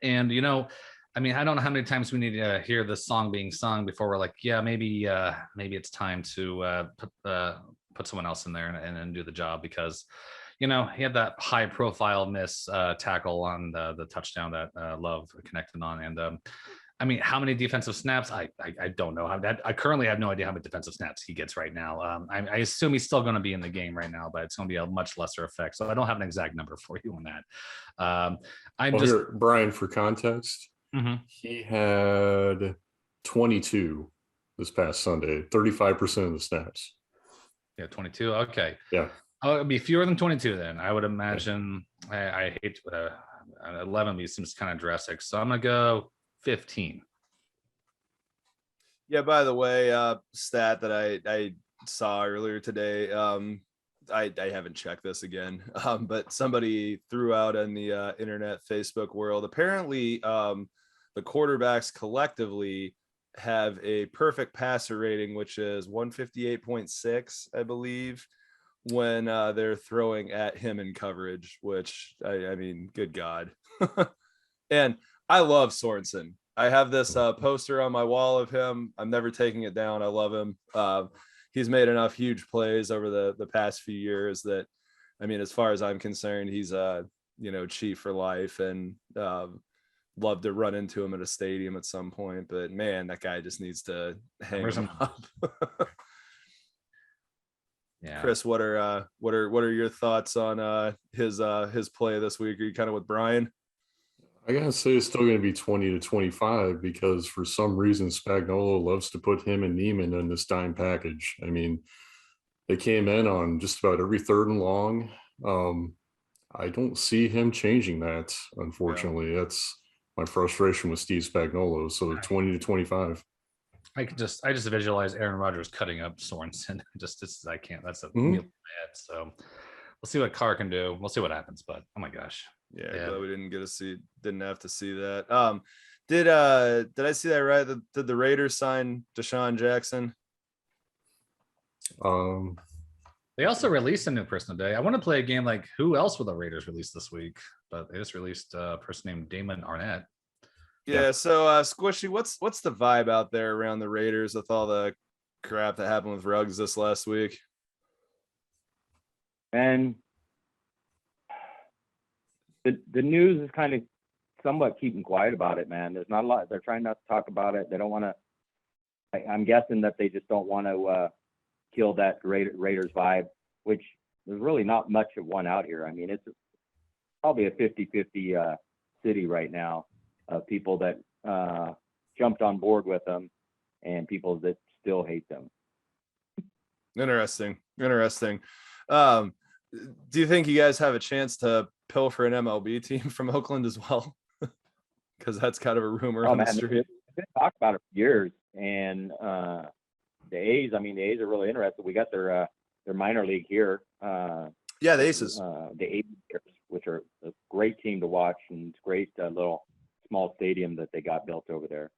[SPEAKER 4] I mean, I don't know how many times we need to hear this song being sung before we're like, yeah, maybe it's time to put someone else in there and do the job, because he had that high profile miss tackle on the touchdown that Love connected on. And I mean, how many defensive snaps? I don't know. I currently have no idea how many defensive snaps he gets right now. I assume he's still going to be in the game right now, but it's going to be a much lesser effect. So I don't have an exact number for you on that.
[SPEAKER 1] Here, Brian, for context, he had 22 this past Sunday, 35% of the snaps.
[SPEAKER 4] Yeah, 22. Okay.
[SPEAKER 1] Yeah.
[SPEAKER 4] Oh, it'd be fewer than 22 then. I would imagine. I hate 11 seems kind of drastic. So I'm going to go 15.
[SPEAKER 2] Yeah, by the way, stat that I saw earlier today, I haven't checked this again, but somebody threw out in the internet Facebook world, apparently the quarterbacks collectively have a perfect passer rating, which is 158.6, I believe, when they're throwing at him in coverage, which I mean, good God. And I love Sorensen. I have this poster on my wall of him. I'm never taking it down. I love him. He's made enough huge plays over the past few years that, I mean, as far as I'm concerned, he's chief for life, and love to run into him at a stadium at some point. But man, that guy just needs to hang him up.
[SPEAKER 4] Yeah.
[SPEAKER 2] Chris, what are your thoughts on his play this week? Are you kind of with Brian?
[SPEAKER 1] I gotta say it's still going to be 20 to 25, because for some reason Spagnuolo loves to put him and Neiman in this dime package. I mean, they came in on just about every third and long. I don't see him changing that, unfortunately. Yeah. That's my frustration with Steve Spagnuolo. So 20 to 25.
[SPEAKER 4] I just visualize Aaron Rodgers cutting up Sorensen. I can't. That's a meal bad. So we'll see what Carr can do. We'll see what happens. But oh my gosh.
[SPEAKER 2] Yeah, glad we didn't have to see that. Did I see that right? Did the Raiders sign Desean Jackson?
[SPEAKER 4] They also released a new person today. I want to play a game like who else will the Raiders release this week? But they just released a person named Damon Arnett.
[SPEAKER 2] Yeah. So Squishy, what's the vibe out there around the Raiders with all the crap that happened with Ruggs this last week?
[SPEAKER 3] And the news is kind of somewhat keeping quiet about it, man. There's not a lot. They're trying not to talk about it. They don't want to. I'm guessing that they just don't want to kill that Raiders vibe, which there's really not much of one out here. I mean, it's probably a 50-50 city right now of people that jumped on board with them and people that still hate them.
[SPEAKER 2] Interesting. Do you think you guys have a chance to pilfer an MLB team from Oakland as well? Because that's kind of a rumor on the street.
[SPEAKER 3] We've been talking about it for years, and the A's are really interested. We got their minor league here.
[SPEAKER 2] The Aces.
[SPEAKER 3] The A's, which are a great team to watch, and it's great little small stadium that they got built over there.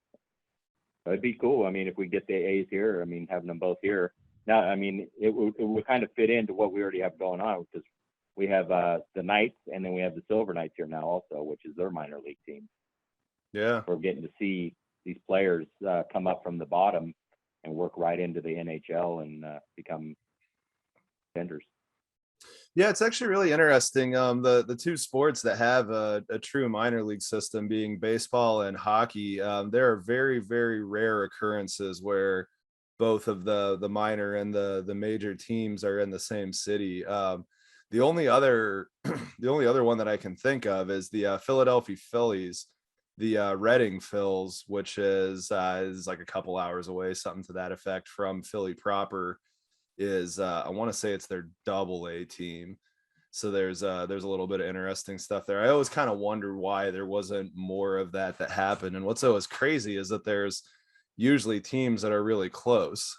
[SPEAKER 3] So it'd be cool. I mean, if we get the A's here, I mean, having them both here. Now, I mean, it would kind of fit into what we already have going on, because we have the Knights, and then we have the Silver Knights here now also, which is their minor league team.
[SPEAKER 2] Yeah.
[SPEAKER 3] We're getting to see these players come up from the bottom and work right into the NHL and become contenders.
[SPEAKER 2] Yeah, it's actually really interesting. The two sports that have a true minor league system, being baseball and hockey, there are very, very rare occurrences where both of the minor and the major teams are in the same city. The only other one that I can think of is the Philadelphia Phillies the Reading Phils, which is like a couple hours away, something to that effect from Philly proper, is I want to say it's their double A team. So there's a little bit of interesting stuff there. I always kind of wonder why there wasn't more of that happened. And what's always crazy is that there's usually teams that are really close.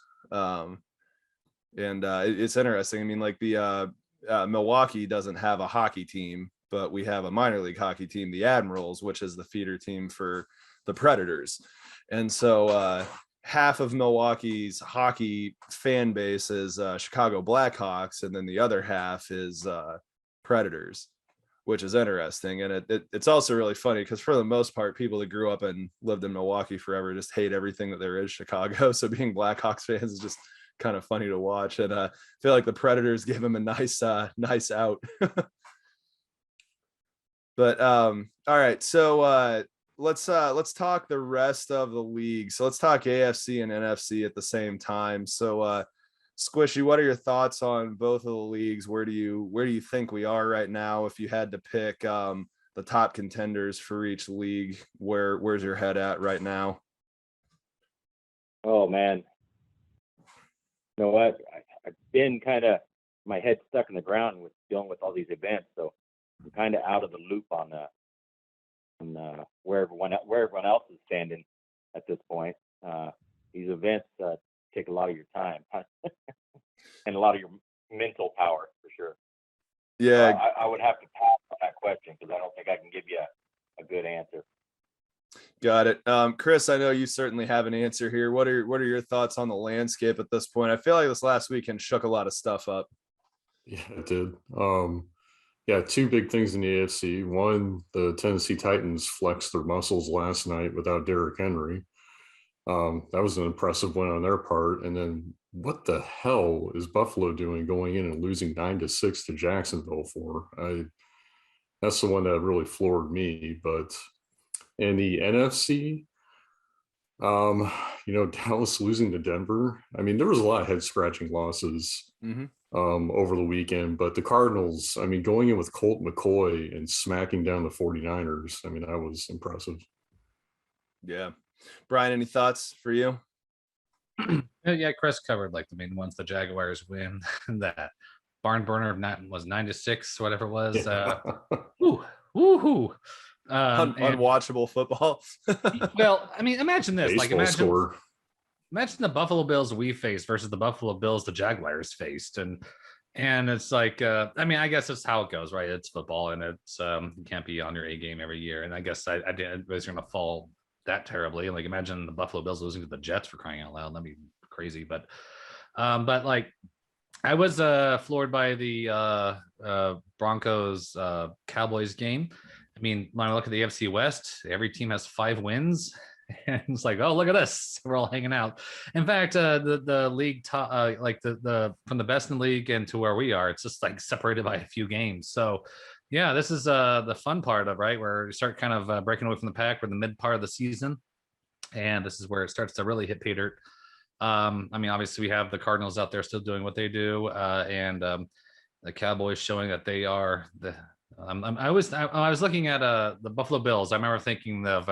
[SPEAKER 2] It's interesting. I mean, like the Milwaukee doesn't have a hockey team, but we have a minor league hockey team, the Admirals, which is the feeder team for the Predators. And so half of Milwaukee's hockey fan base is Chicago Blackhawks, and then the other half is Predators, which is interesting. And it's also really funny because for the most part, people that grew up and lived in Milwaukee forever just hate everything that there is Chicago. So being Blackhawks fans is just kind of funny to watch. And I feel like the Predators give him a nice out. But all right, so let's talk the rest of the league. So let's talk AFC and NFC at the same time. So Squishy, what are your thoughts on both of the leagues? Where do you think we are right now? If you had to pick the top contenders for each league, where's your head at right now?
[SPEAKER 3] Oh man, you know what? I've been kind of, my head stuck in the ground with dealing with all these events, so I'm kind of out of the loop on where everyone else is standing at this point. These events take a lot of your time and a lot of your mental power for sure.
[SPEAKER 2] Yeah,
[SPEAKER 3] I would have to pass on that question because I don't think I can give you a good answer.
[SPEAKER 2] got it. Chris, I know you certainly have an answer here. What are your thoughts on the landscape at this point? I feel like this last weekend shook a lot of stuff up.
[SPEAKER 1] Yeah, it did. Yeah, two big things in the AFC. One, the Tennessee Titans flexed their muscles last night without Derrick Henry. That was an impressive win on their part. And then what the hell is Buffalo doing going in and losing 9-6 to Jacksonville for? That's the one that really floored me. But in the NFC, Dallas losing to Denver. I mean, there was a lot of head scratching losses over the weekend, but the Cardinals, I mean, going in with Colt McCoy and smacking down the 49ers, I mean, that was impressive.
[SPEAKER 2] Yeah. Brian, any thoughts for you?
[SPEAKER 4] Yeah, Chris covered like the main ones. The Jaguars win. That barn burner of 9-6, whatever it was. Woohoo.
[SPEAKER 2] Unwatchable football.
[SPEAKER 4] Well, I mean, imagine this.
[SPEAKER 1] Baseball
[SPEAKER 4] Imagine the Buffalo Bills we faced versus the Buffalo Bills the Jaguars faced, and it's like, I mean, I guess that's how it goes, right? It's football, and it's you can't be on your A game every year. And I guess I was going to fall that terribly. Like, imagine the Buffalo Bills losing to the Jets, for crying out loud. That'd be crazy. But like, I was floored by the Broncos Cowboys game. I mean, when I look at the AFC West, every team has 5 wins. And it's like, oh, look at this. We're all hanging out. In fact, the league top, like the from the best in the league and to where we are, it's just like separated by a few games. So yeah, this is the fun part of, right, where you start kind of breaking away from the pack. We're in the mid part of the season, and this is where it starts to really hit pay dirt. I mean, obviously we have the Cardinals out there still doing what they do, and the Cowboys showing that they are the I was looking at the Buffalo Bills. I remember thinking of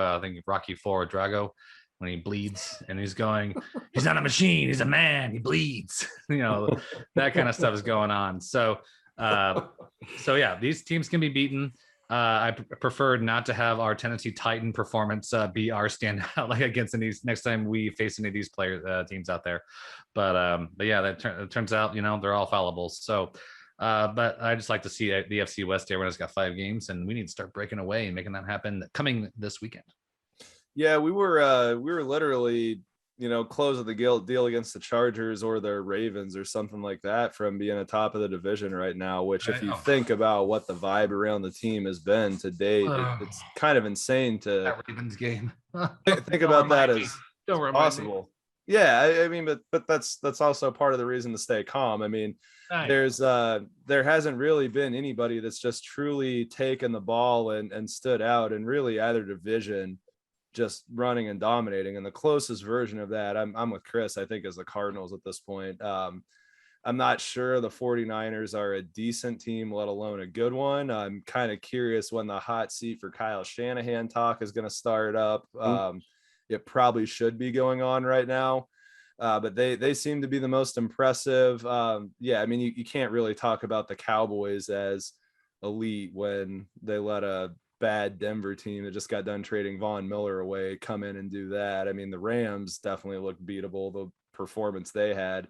[SPEAKER 4] Rocky IV, Drago, when he bleeds and he's going, he's not a machine, he's a man, he bleeds. That kind of stuff is going on. So yeah, these teams can be beaten. I prefer not to have our Tennessee Titan performance be our standout, like against these next time we face any of these teams out there. But yeah, that turns out they're all fallible. So. But I just like to see the FC West. Everyone's got 5 games, and we need to start breaking away and making that happen coming this weekend.
[SPEAKER 2] Yeah, we were literally, closing the deal against the Chargers or the Ravens or something like that from being atop of the division right now. Which, if you think about what the vibe around the team has been to date, it's kind of insane to
[SPEAKER 4] that Ravens game.
[SPEAKER 2] think about that as possible. Yeah, I mean, but that's also part of the reason to stay calm. I mean, there hasn't really been anybody that's just truly taken the ball and stood out in really either division, just running and dominating. And the closest version of that, I'm with Chris, I think, is the Cardinals at this point. I'm not sure the 49ers are a decent team, let alone a good one. I'm kind of curious when the hot seat for Kyle Shanahan talk is going to start up. It probably should be going on right now. But they seem to be the most impressive. Yeah, I mean, you can't really talk about the Cowboys as elite when they let a bad Denver team that just got done trading Von Miller away come in and do that. I mean, the Rams definitely looked beatable, the performance they had.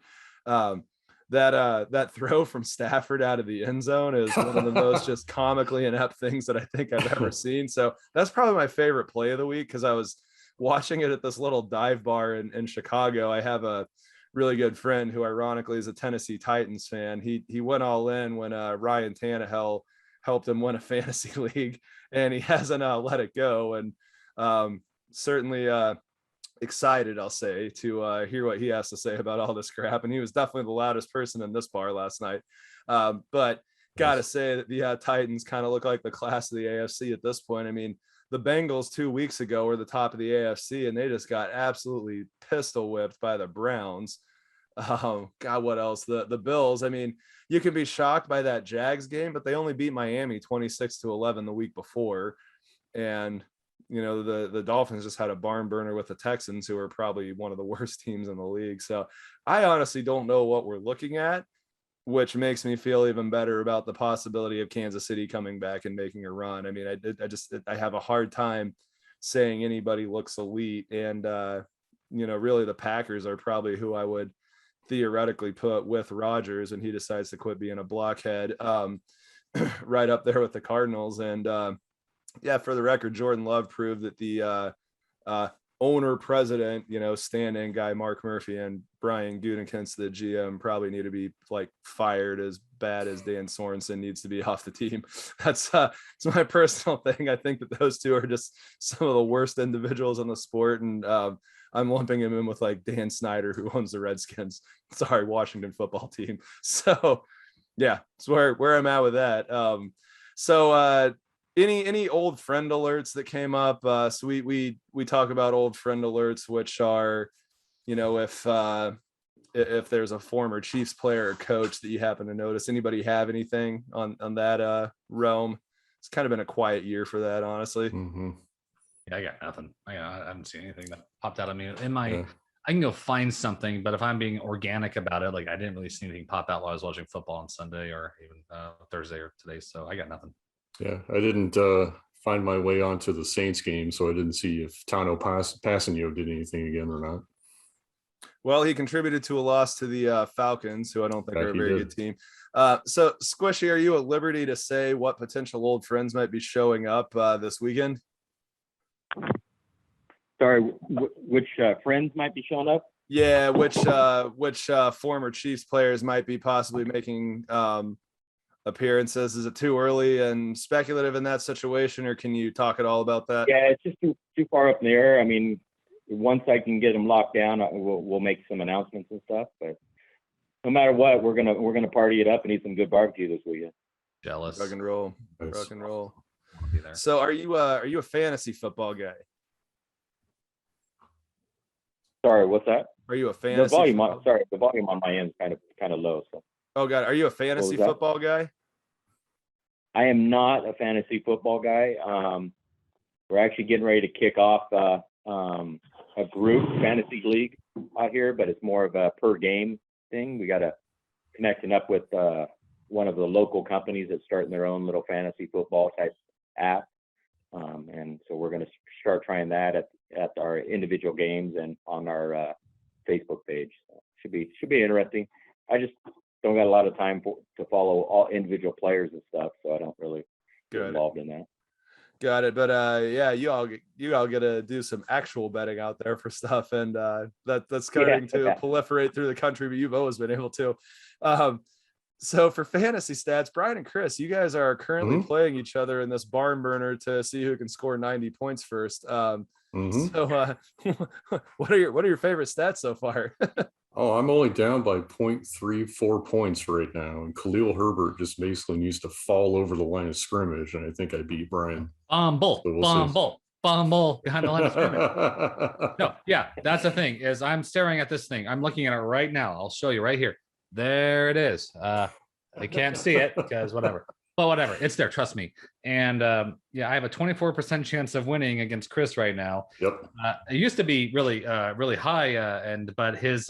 [SPEAKER 2] That throw from Stafford out of the end zone is one of the most just comically inept things that I think I've ever seen. So that's probably my favorite play of the week, because I was watching it at this little dive bar in Chicago. I have a really good friend who ironically is a Tennessee Titans fan. He went all in when Ryan Tannehill helped him win a fantasy league, and he hasn't let it go. And certainly excited, I'll say, to hear what he has to say about all this crap. And he was definitely the loudest person in this bar last night. But gotta say that the Titans kind of look like the class of the AFC at this point. I mean, the Bengals 2 weeks ago were the top of the AFC, and they just got absolutely pistol whipped by the Browns. God, what else? The Bills. I mean, you can be shocked by that Jags game, but they only beat Miami 26-11 the week before. And, you know, the Dolphins just had a barn burner with the Texans, who are probably one of the worst teams in the league. So I honestly don't know what we're looking at, which makes me feel even better about the possibility of Kansas City coming back and making a run. I mean, I have a hard time saying anybody looks elite. And, you know, really the Packers are probably who I would theoretically put with Rodgers, and he decides to quit being a blockhead, right up there with the Cardinals. And yeah, for the record, Jordan Love proved that the owner president, you know, stand-in guy Mark Murphy and Brian Gutekunst, the GM, probably need to be like fired as bad as Dan Sorensen needs to be off the team. That's my personal thing. I think that those two are just some of the worst individuals in the sport, and I'm lumping him in with like Dan Snyder, who owns the Redskins. Sorry, Washington football team. So yeah, that's where I'm at with that. Any old friend alerts that came up? So we talk about old friend alerts, which are, you know, if there's a former Chiefs player or coach that you happen to notice. Anybody have anything on that realm? It's kind of been a quiet year for that, honestly.
[SPEAKER 1] Mm-hmm.
[SPEAKER 4] Yeah, I got nothing. I haven't seen anything that popped out of me. I can go find something, but if I'm being organic about it, like I didn't really see anything pop out while I was watching football on Sunday or even Thursday or today. So I got nothing.
[SPEAKER 1] Yeah, I didn't find my way onto the Saints game, so I didn't see if Tano Passanio did anything again or not.
[SPEAKER 2] Well, he contributed to a loss to the Falcons, who I don't think are a very good team. So, Squishy, are you at liberty to say what potential old friends might be showing up this weekend?
[SPEAKER 3] Sorry, which friends might be showing up?
[SPEAKER 2] Yeah, which former Chiefs players might be possibly making appearances? Is it too early and speculative in that situation, or can you talk at all about that?
[SPEAKER 3] Yeah, it's just too far up in the air. I mean, once I can get them locked down, we'll make some announcements and stuff. But no matter what, we're gonna party it up and eat some good barbecue this weekend.
[SPEAKER 4] Jealous.
[SPEAKER 2] Rock and roll.
[SPEAKER 1] Nice.
[SPEAKER 2] Rock and roll. So are you a fantasy football guy?
[SPEAKER 3] Sorry, what's that?
[SPEAKER 2] Are you a fantasy?
[SPEAKER 3] The volume on my end is kind of low. So.
[SPEAKER 2] Oh God, are you a fantasy football guy?
[SPEAKER 3] I am not a fantasy football guy. We're actually getting ready to kick off a group fantasy league out here, but it's more of a per game thing. We got to connecting up with one of the local companies that's starting their own little fantasy football type app, and so we're going to start trying that at our individual games and on our Facebook page. So should be interesting. I just don't got a lot of time to follow all individual players and stuff, so I don't really get involved in that.
[SPEAKER 2] Got it. But yeah, you all get to do some actual betting out there for stuff, and that's starting to proliferate through the country, but you've always been able to. So for fantasy stats, Brian and Chris, you guys are currently playing each other in this barn burner to see who can score 90 points first. So what are your favorite stats so far?
[SPEAKER 1] Oh, I'm only down by 0.34 points right now, and Khalil Herbert just basically needs to fall over the line of scrimmage, and I think I beat Brian.
[SPEAKER 4] Bomb bull behind the line of scrimmage. No, yeah, that's the thing. Is I'm staring at this thing. I'm looking at it right now. I'll show you right here. There it is. They can't see it because whatever. But whatever, it's there. Trust me. And yeah, I have a 24% chance of winning against Chris right now.
[SPEAKER 1] Yep.
[SPEAKER 4] It used to be really, really high, but his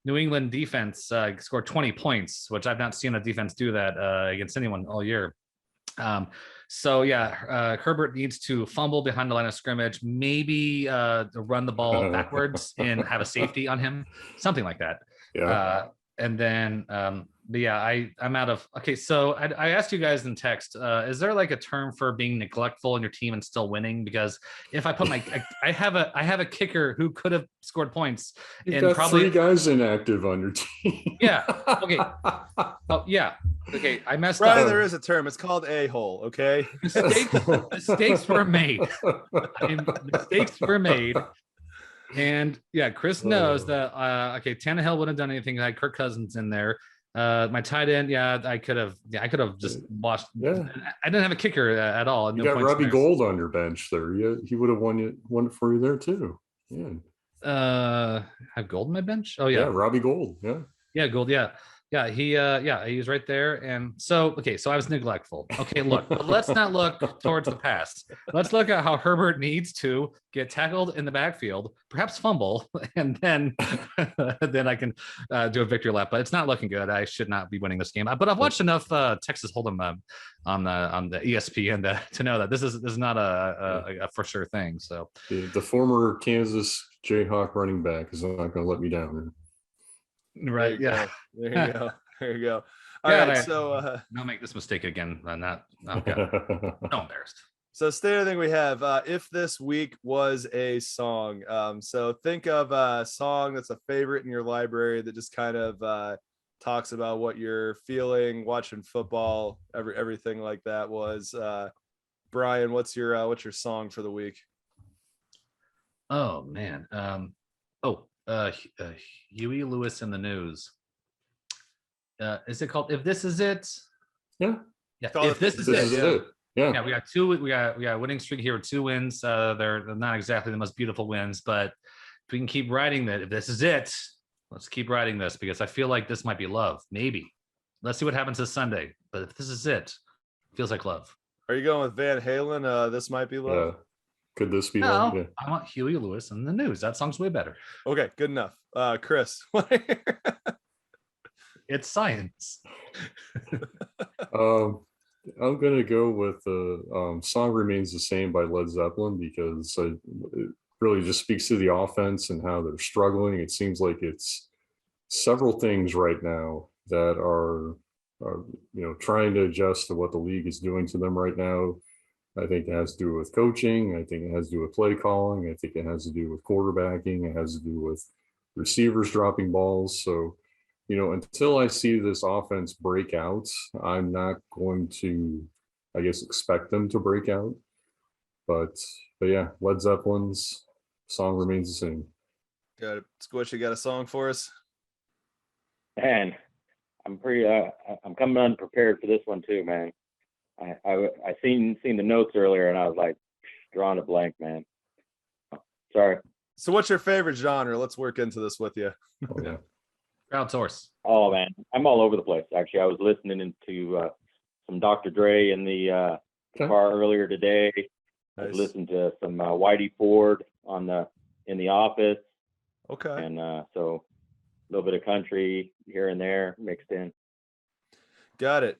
[SPEAKER 4] New England defense scored 20 points, which I've not seen a defense do that against anyone all year. So yeah, Herbert needs to fumble behind the line of scrimmage, maybe run the ball backwards and have a safety on him, something like that.
[SPEAKER 1] Yeah.
[SPEAKER 4] And then, but yeah, I'm out of. Okay, so I asked you guys in text, is there like a term for being neglectful in your team and still winning? Because if I put I have a kicker who could have scored points.
[SPEAKER 1] You've
[SPEAKER 4] and
[SPEAKER 1] got
[SPEAKER 4] probably
[SPEAKER 1] 3 guys inactive on your team.
[SPEAKER 4] Yeah. Okay. Oh yeah. Okay. I messed
[SPEAKER 2] Brian,
[SPEAKER 4] up.
[SPEAKER 2] there is a term. It's called a-hole. Okay.
[SPEAKER 4] Mistakes were made. Mistakes were made. And yeah, Chris knows that. Okay, Tannehill wouldn't have done anything. I had Kirk Cousins in there. My tight end, yeah, I could have just watched.
[SPEAKER 1] Yeah.
[SPEAKER 4] I didn't have a kicker at all.
[SPEAKER 1] You got Robbie Gould on your bench there. Yeah, he would have won it for you there too. Yeah.
[SPEAKER 4] Have Gould on my bench? Oh yeah,
[SPEAKER 1] Robbie Gould. Yeah,
[SPEAKER 4] Gould. Yeah, he was right there. And so, okay, so I was neglectful. Okay, look, but let's not look towards the past. Let's look at how Herbert needs to get tackled in the backfield, perhaps fumble, and then then I can do a victory lap. But it's not looking good. I should not be winning this game. But I've watched enough Texas Hold'em on the ESPN to know that this is not a for sure thing. So
[SPEAKER 1] the former Kansas Jayhawk running back is not going to let me down.
[SPEAKER 4] Right. Yeah.
[SPEAKER 2] There you go. There you go. All right. So
[SPEAKER 4] don't make this mistake again. No embarrassed.
[SPEAKER 2] So standard thing we have, if this week was a song. So think of a song that's a favorite in your library that just kind of talks about what you're feeling, watching football, everything like that was. Brian, what's your song for the week?
[SPEAKER 4] Oh man. Huey Lewis in the News. Is it called If This Is It?
[SPEAKER 1] Yeah.
[SPEAKER 4] If This Is It.
[SPEAKER 1] Yeah.
[SPEAKER 4] We got two. We got a winning streak here with 2 wins. They're not exactly the most beautiful wins, but if we can keep riding that, if this is it, let's keep riding this because I feel like this might be love. Maybe. Let's see what happens this Sunday. But if this is it, feels like love.
[SPEAKER 2] Are you going with Van Halen? This might be love.
[SPEAKER 1] Could this be
[SPEAKER 4] no,
[SPEAKER 1] love? Yeah.
[SPEAKER 4] I want Huey Lewis in the News. That song's way better.
[SPEAKER 2] Okay, good enough. Chris.
[SPEAKER 4] It's science.
[SPEAKER 1] I'm going to go with the Song Remains the Same by Led Zeppelin because it really just speaks to the offense and how they're struggling. It seems like it's several things right now that are trying to adjust to what the league is doing to them right now. I think it has to do with coaching. I think it has to do with play calling. I think it has to do with quarterbacking. It has to do with receivers dropping balls. So, until I see this offense break out, I'm not going to, I guess, expect them to break out. But yeah, Led Zeppelin's Song Remains the Same. Got
[SPEAKER 2] it. Squish, you got a song for us?
[SPEAKER 3] Man, I'm pretty. I'm coming unprepared for this one too, man. I seen the notes earlier and I was like drawing a blank, man. Sorry.
[SPEAKER 2] So what's your favorite genre? Let's work into this with you.
[SPEAKER 1] Oh, yeah.
[SPEAKER 4] Crowdsource.
[SPEAKER 3] Oh man, I'm all over the place. Actually, I was listening into some Dr. Dre in the car earlier today.
[SPEAKER 2] Nice.
[SPEAKER 3] I listened to some Whitey Ford in the office.
[SPEAKER 2] Okay.
[SPEAKER 3] And so a little bit of country here and there mixed in.
[SPEAKER 2] Got it.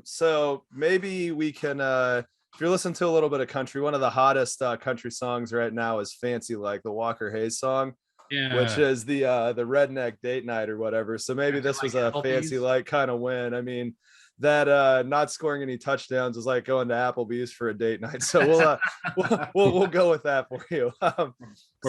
[SPEAKER 2] So maybe we can, if you're listening to a little bit of country, one of the hottest country songs right now is Fancy Like, the Walker Hayes song, which is the redneck date night or whatever. So maybe this was a Fancy Like kind of win. I mean, that not scoring any touchdowns is like going to Applebee's for a date night. So we'll go with that for you.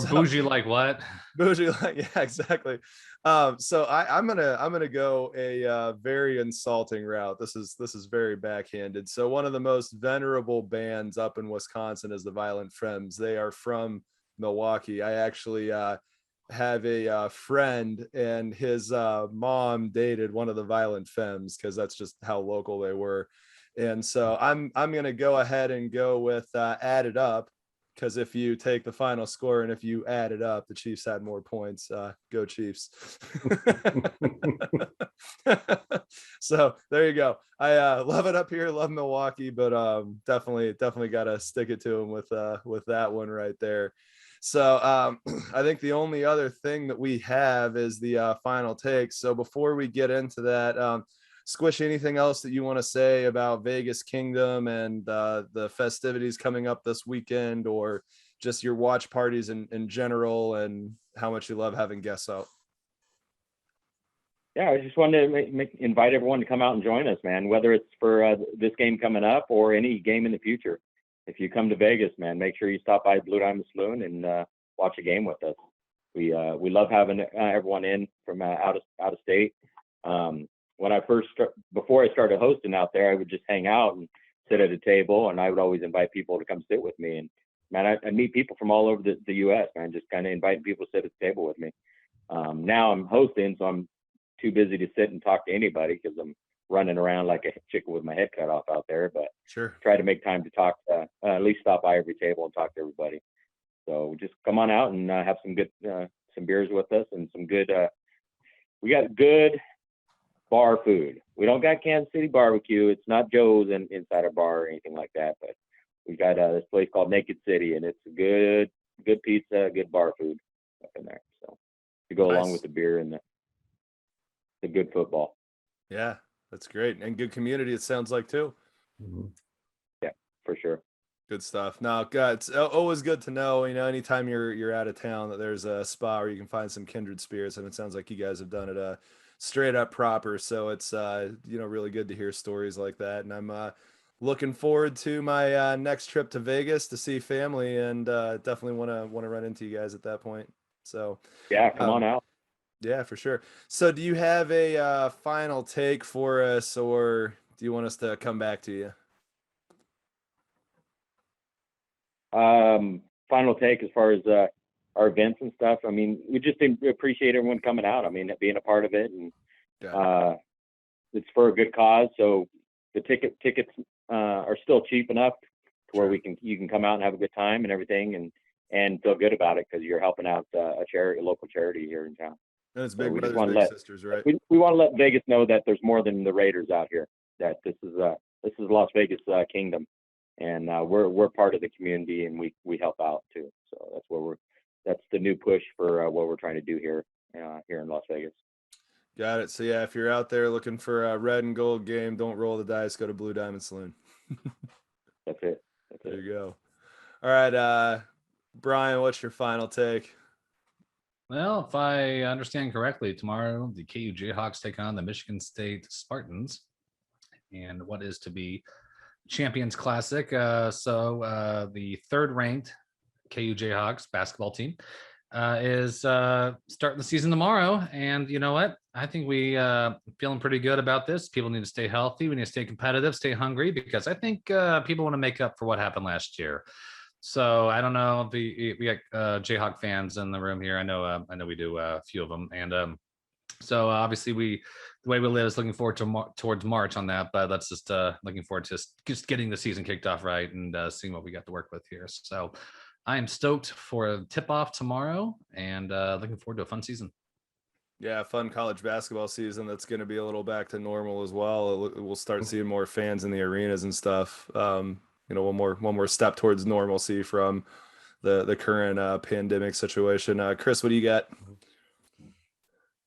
[SPEAKER 4] Bougie like what?
[SPEAKER 2] Bougie like, yeah, exactly. So I'm gonna go a very insulting route. This is very backhanded. So one of the most venerable bands up in Wisconsin is the Violent Femmes. They are from Milwaukee. I actually have a friend, and his mom dated one of the Violent Femmes because that's just how local they were. And so I'm gonna go ahead and go with Add It Up. because if you take the final score and if you add it up, the Chiefs had more points. Go Chiefs. So there you go. I love it up here, love Milwaukee, but definitely got to stick it to them with that one right there. So I think the only other thing that we have is the final take. So before we get into that, Squish, anything else that you want to say about Vegas Kingdom and the festivities coming up this weekend, or just your watch parties in general, and how much you love having guests out?
[SPEAKER 3] Yeah, I just wanted to invite everyone to come out and join us, man, whether it's for this game coming up or any game in the future. If you come to Vegas, man, make sure you stop by Blue Diamond Saloon and watch a game with us. We love having everyone in from out of state. When I before I started hosting out there, I would just hang out and sit at a table, and I would always invite people to come sit with me. And man, I meet people from all over the U.S., man, just kind of inviting people to sit at the table with me. Now I'm hosting, so I'm too busy to sit and talk to anybody because I'm running around like a chicken with my head cut off out there. But
[SPEAKER 2] sure,
[SPEAKER 3] try to make time to talk, at least stop by every table and talk to everybody. So just come on out and have some good, some beers with us and some good, we got good bar food. We don't got Kansas City barbecue. It's not Joe's inside a bar or anything like that, but we got this place called Naked City, and it's good pizza, good bar food up in there. So to go along with the beer and the good football.
[SPEAKER 2] Yeah, that's great. And good community, it sounds like, too.
[SPEAKER 1] Mm-hmm.
[SPEAKER 3] Yeah, for sure.
[SPEAKER 2] Good stuff. Now, God, it's always good to know, anytime you're out of town, that there's a spot where you can find some kindred spirits, and it sounds like you guys have done it straight up proper. So it's really good to hear stories like that. And I'm looking forward to my next trip to Vegas to see family, and definitely want to run into you guys at that point. So
[SPEAKER 3] yeah, come on out.
[SPEAKER 2] Yeah, for sure. So do you have a final take for us, or do you want us to come back to you?
[SPEAKER 3] Final take as far as our events and stuff. I mean, we just appreciate everyone coming out. I mean, being a part of it, and it's for a good cause. So the tickets are still cheap enough to where you can come out and have a good time and everything, and feel good about it because you're helping out a local charity here in town.
[SPEAKER 2] And it's Big Brothers Big Sisters, right?
[SPEAKER 3] We want to let Vegas know that there's more than the Raiders out here. That this is Las Vegas Kingdom, and we're part of the community, and we help out too. So that's the new push for what we're trying to do here in Las Vegas.
[SPEAKER 2] Got it. So yeah, if you're out there looking for a red and gold game, don't roll the dice. Go to Blue Diamond Saloon.
[SPEAKER 3] That's it.
[SPEAKER 2] There you go. All right, Brian, what's your final take?
[SPEAKER 4] Well, if I understand correctly, tomorrow the KU Jayhawks take on the Michigan State Spartans, and what is to be Champions Classic. So the third-ranked KU Jayhawks basketball team is starting the season tomorrow, and you know what? I think we feeling pretty good about this. People need to stay healthy. We need to stay competitive, stay hungry, because I think people want to make up for what happened last year. So I don't know. We got Jayhawk fans in the room here. I know we do a few of them, and so obviously the way we live is looking forward to towards March on that. But let's just looking forward to just getting the season kicked off right and seeing what we got to work with here. So I am stoked for a tip-off tomorrow, and looking forward to a fun season.
[SPEAKER 2] Yeah, fun college basketball season that's going to be a little back to normal as well. We'll start seeing more fans in the arenas and stuff. One more step towards normalcy from the current pandemic situation. Chris, what do you got?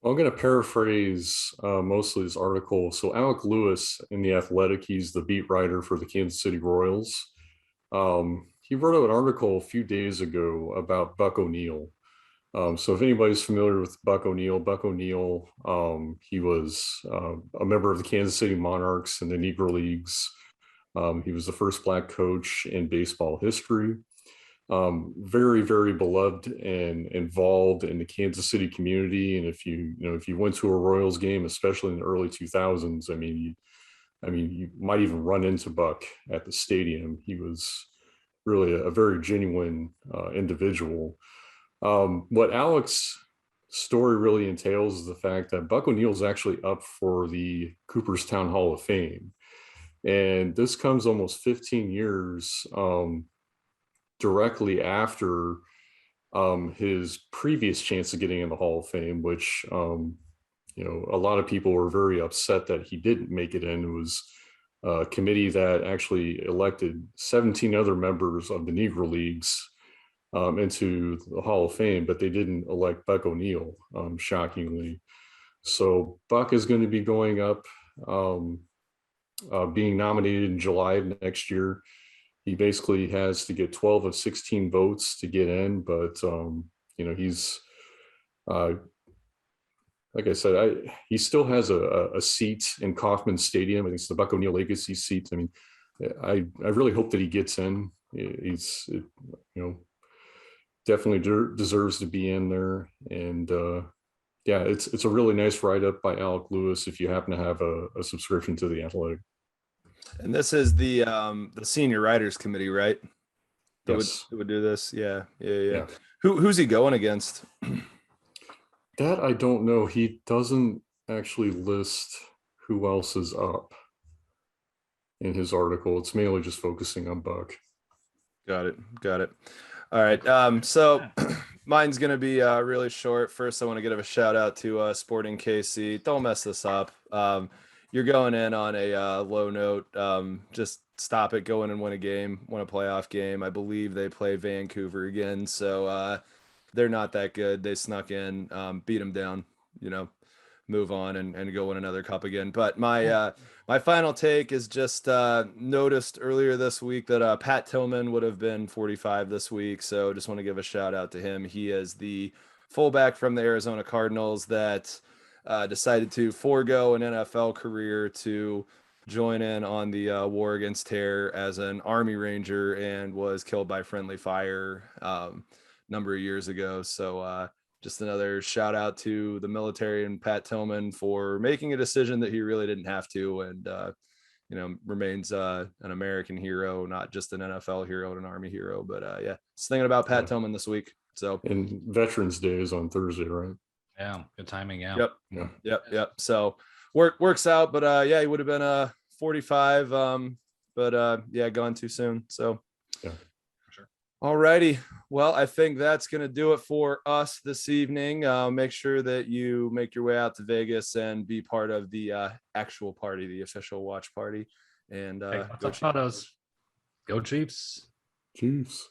[SPEAKER 1] Well, I'm going to paraphrase mostly this article. So Alec Lewis in The Athletic, he's the beat writer for the Kansas City Royals. He wrote an article a few days ago about Buck O'Neil. So if anybody's familiar with Buck O'Neil, he was a member of the Kansas City Monarchs in the Negro Leagues. He was the first Black coach in baseball history. Very, very beloved and involved in the Kansas City community. And if you went to a Royals game, especially in the early 2000s, you might even run into Buck at the stadium. He was really a very genuine individual. What Alec's story really entails is the fact that Buck O'Neil is actually up for the Cooperstown Hall of Fame. And this comes almost 15 years directly after his previous chance of getting in the Hall of Fame, which a lot of people were very upset that he didn't make it in. It was a committee that actually elected 17 other members of the Negro Leagues into the Hall of Fame, but they didn't elect Buck O'Neil, shockingly. So Buck is going to be going up, being nominated in July of next year. He basically has to get 12 of 16 votes to get in, but he's like I said, he still has a seat in Kauffman Stadium. I think it's the Buck O'Neil Legacy seat. I mean, I really hope that he gets in. He's definitely deserves to be in there. And yeah, it's a really nice write up by Alec Lewis if you happen to have a subscription to The Athletic.
[SPEAKER 2] And this is the senior writers committee, right?
[SPEAKER 1] Yes.
[SPEAKER 2] Who would do this? Yeah. Who's he going against?
[SPEAKER 1] That I don't know. He doesn't actually list who else is up in his article. It's mainly just focusing on Buck.
[SPEAKER 2] Got it. All right. So mine's going to be really short. First, I want to give a shout out to Sporting KC. Don't mess this up. You're going in on a low note. Just stop it. Go in and win a game, win a playoff game. I believe they play Vancouver again. So they're not that good. They snuck in, beat them down, move on and go win another cup again. But my final take is just noticed earlier this week that Pat Tillman would have been 45 this week. So just want to give a shout out to him. He is the fullback from the Arizona Cardinals that decided to forego an NFL career to join in on the war against terror as an Army Ranger and was killed by friendly fire number of years ago. So just another shout out to the military and Pat Tillman for making a decision that he really didn't have to, and remains an American hero, not just an NFL hero and an Army hero. But yeah, just thinking about Pat Tillman this week. So
[SPEAKER 1] and Veterans Day is on Thursday, right?
[SPEAKER 4] Yeah, good timing. Yeah.
[SPEAKER 2] Yep. So works out, but yeah, he would have been 45. But yeah, gone too soon. So
[SPEAKER 1] yeah.
[SPEAKER 2] All righty. Well, I think that's going to do it for us this evening. Make sure that you make your way out to Vegas and be part of the actual party, the official watch party. And
[SPEAKER 4] Go Chiefs.
[SPEAKER 1] Chiefs.